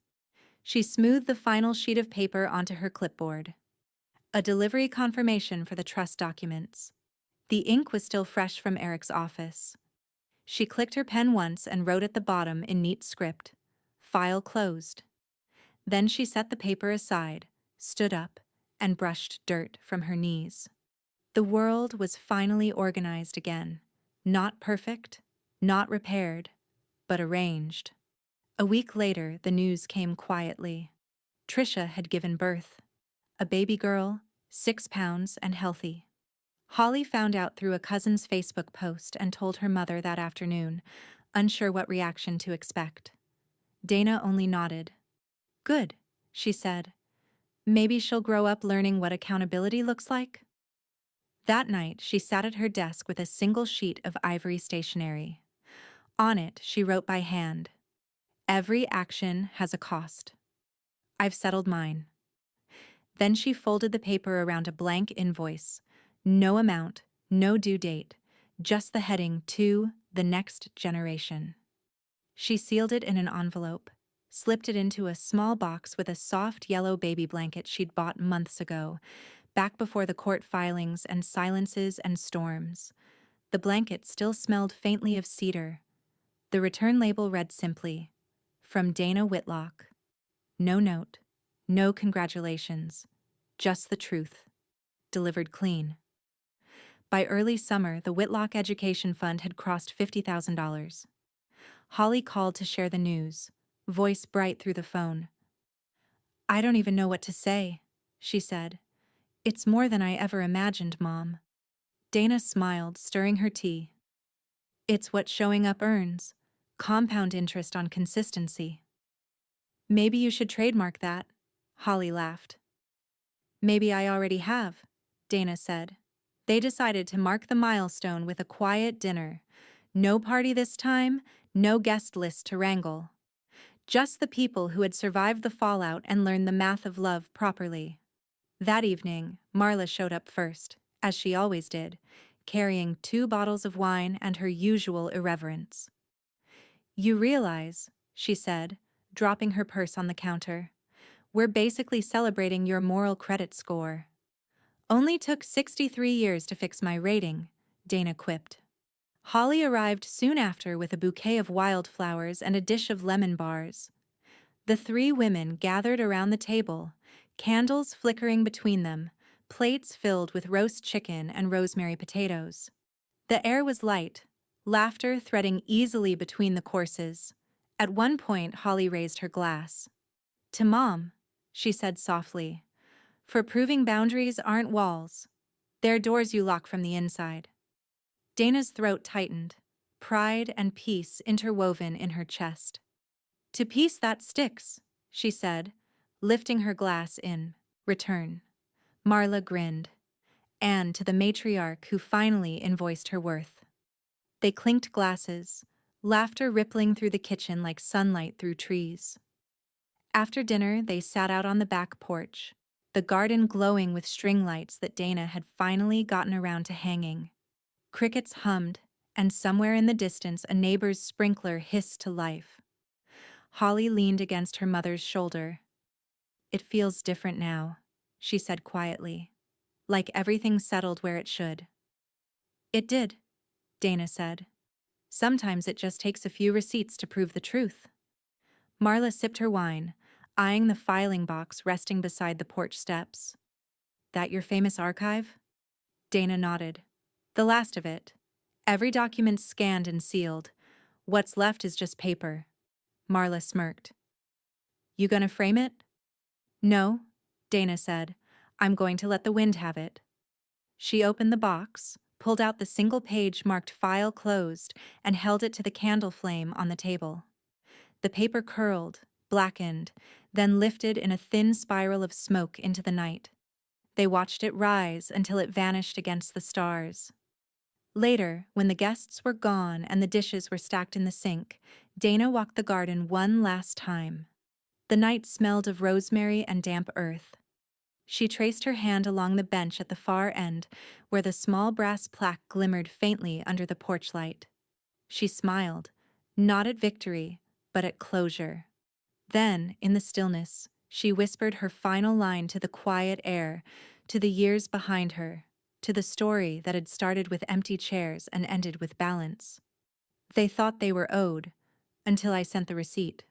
She smoothed the final sheet of paper onto her clipboard. A delivery confirmation for the trust documents. The ink was still fresh from Eric's office. She clicked her pen once and wrote at the bottom in neat script, "File closed." Then she set the paper aside, stood up, and brushed dirt from her knees. The world was finally organized again. Not perfect, not repaired, but arranged. A week later, the news came quietly. Trisha had given birth. A baby girl, 6 pounds and healthy. Holly found out through a cousin's Facebook post and told her mother that afternoon, unsure what reaction to expect. Dana only nodded. "Good," she said. "Maybe she'll grow up learning what accountability looks like." That night, she sat at her desk with a single sheet of ivory stationery. On it, she wrote by hand, "Every action has a cost. I've settled mine." Then she folded the paper around a blank invoice. No amount, no due date, just the heading "To the Next Generation." She sealed it in an envelope, slipped it into a small box with a soft yellow baby blanket she'd bought months ago, back before the court filings and silences and storms. The blanket still smelled faintly of cedar. The return label read simply, "From Dana Whitlock." No note, no congratulations, just the truth, delivered clean. By early summer, the Whitlock Education Fund had crossed $50,000. Holly called to share the news, voice bright through the phone. "I don't even know what to say," she said. "It's more than I ever imagined, Mom." Dana smiled, stirring her tea. "It's what showing up earns. Compound interest on consistency." "Maybe you should trademark that," Holly laughed. "Maybe I already have," Dana said. They decided to mark the milestone with a quiet dinner. No party this time, no guest list to wrangle. Just the people who had survived the fallout and learned the math of love properly. That evening, Marla showed up first, as she always did, carrying 2 bottles of wine and her usual irreverence. "You realize," she said, dropping her purse on the counter, "we're basically celebrating your moral credit score." "Only took 63 years to fix my rating," Dana quipped. Holly arrived soon after with a bouquet of wildflowers and a dish of lemon bars. The 3 women gathered around the table, candles flickering between them, plates filled with roast chicken and rosemary potatoes. The air was light, laughter threading easily between the courses. At one point, Holly raised her glass. "To Mom," she said softly. For proving boundaries aren't walls. They're doors you lock from the inside. Dana's throat tightened, pride and peace interwoven in her chest. To peace that sticks, she said, lifting her glass in return. Marla grinned. And to the matriarch who finally invoiced her worth. They clinked glasses, laughter rippling through the kitchen like sunlight through trees. After dinner, they sat out on the back porch, the garden glowing with string lights that Dana had finally gotten around to hanging. Crickets hummed, and somewhere in the distance a neighbor's sprinkler hissed to life. Holly leaned against her mother's shoulder. "It feels different now," she said quietly, like everything settled where it should. "It did," Dana said. "Sometimes it just takes a few receipts to prove the truth." Marla sipped her wine, eyeing the filing box resting beside the porch steps. "That your famous archive?" Dana nodded. "The last of it. Every document scanned and sealed. What's left is just paper." Marla smirked. "You gonna frame it?" "No," Dana said. "I'm going to let the wind have it." She opened the box, pulled out the single page marked "File Closed," and held it to the candle flame on the table. The paper curled, blackened, then lifted in a thin spiral of smoke into the night. They watched it rise until it vanished against the stars. Later, when the guests were gone and the dishes were stacked in the sink, Dana walked the garden one last time. The night smelled of rosemary and damp earth. She traced her hand along the bench at the far end, where the small brass plaque glimmered faintly under the porch light. She smiled, not at victory, but at closure. Then, in the stillness, she whispered her final line to the quiet air, to the years behind her, to the story that had started with empty chairs and ended with balance. "They thought they were owed, until I sent the receipt."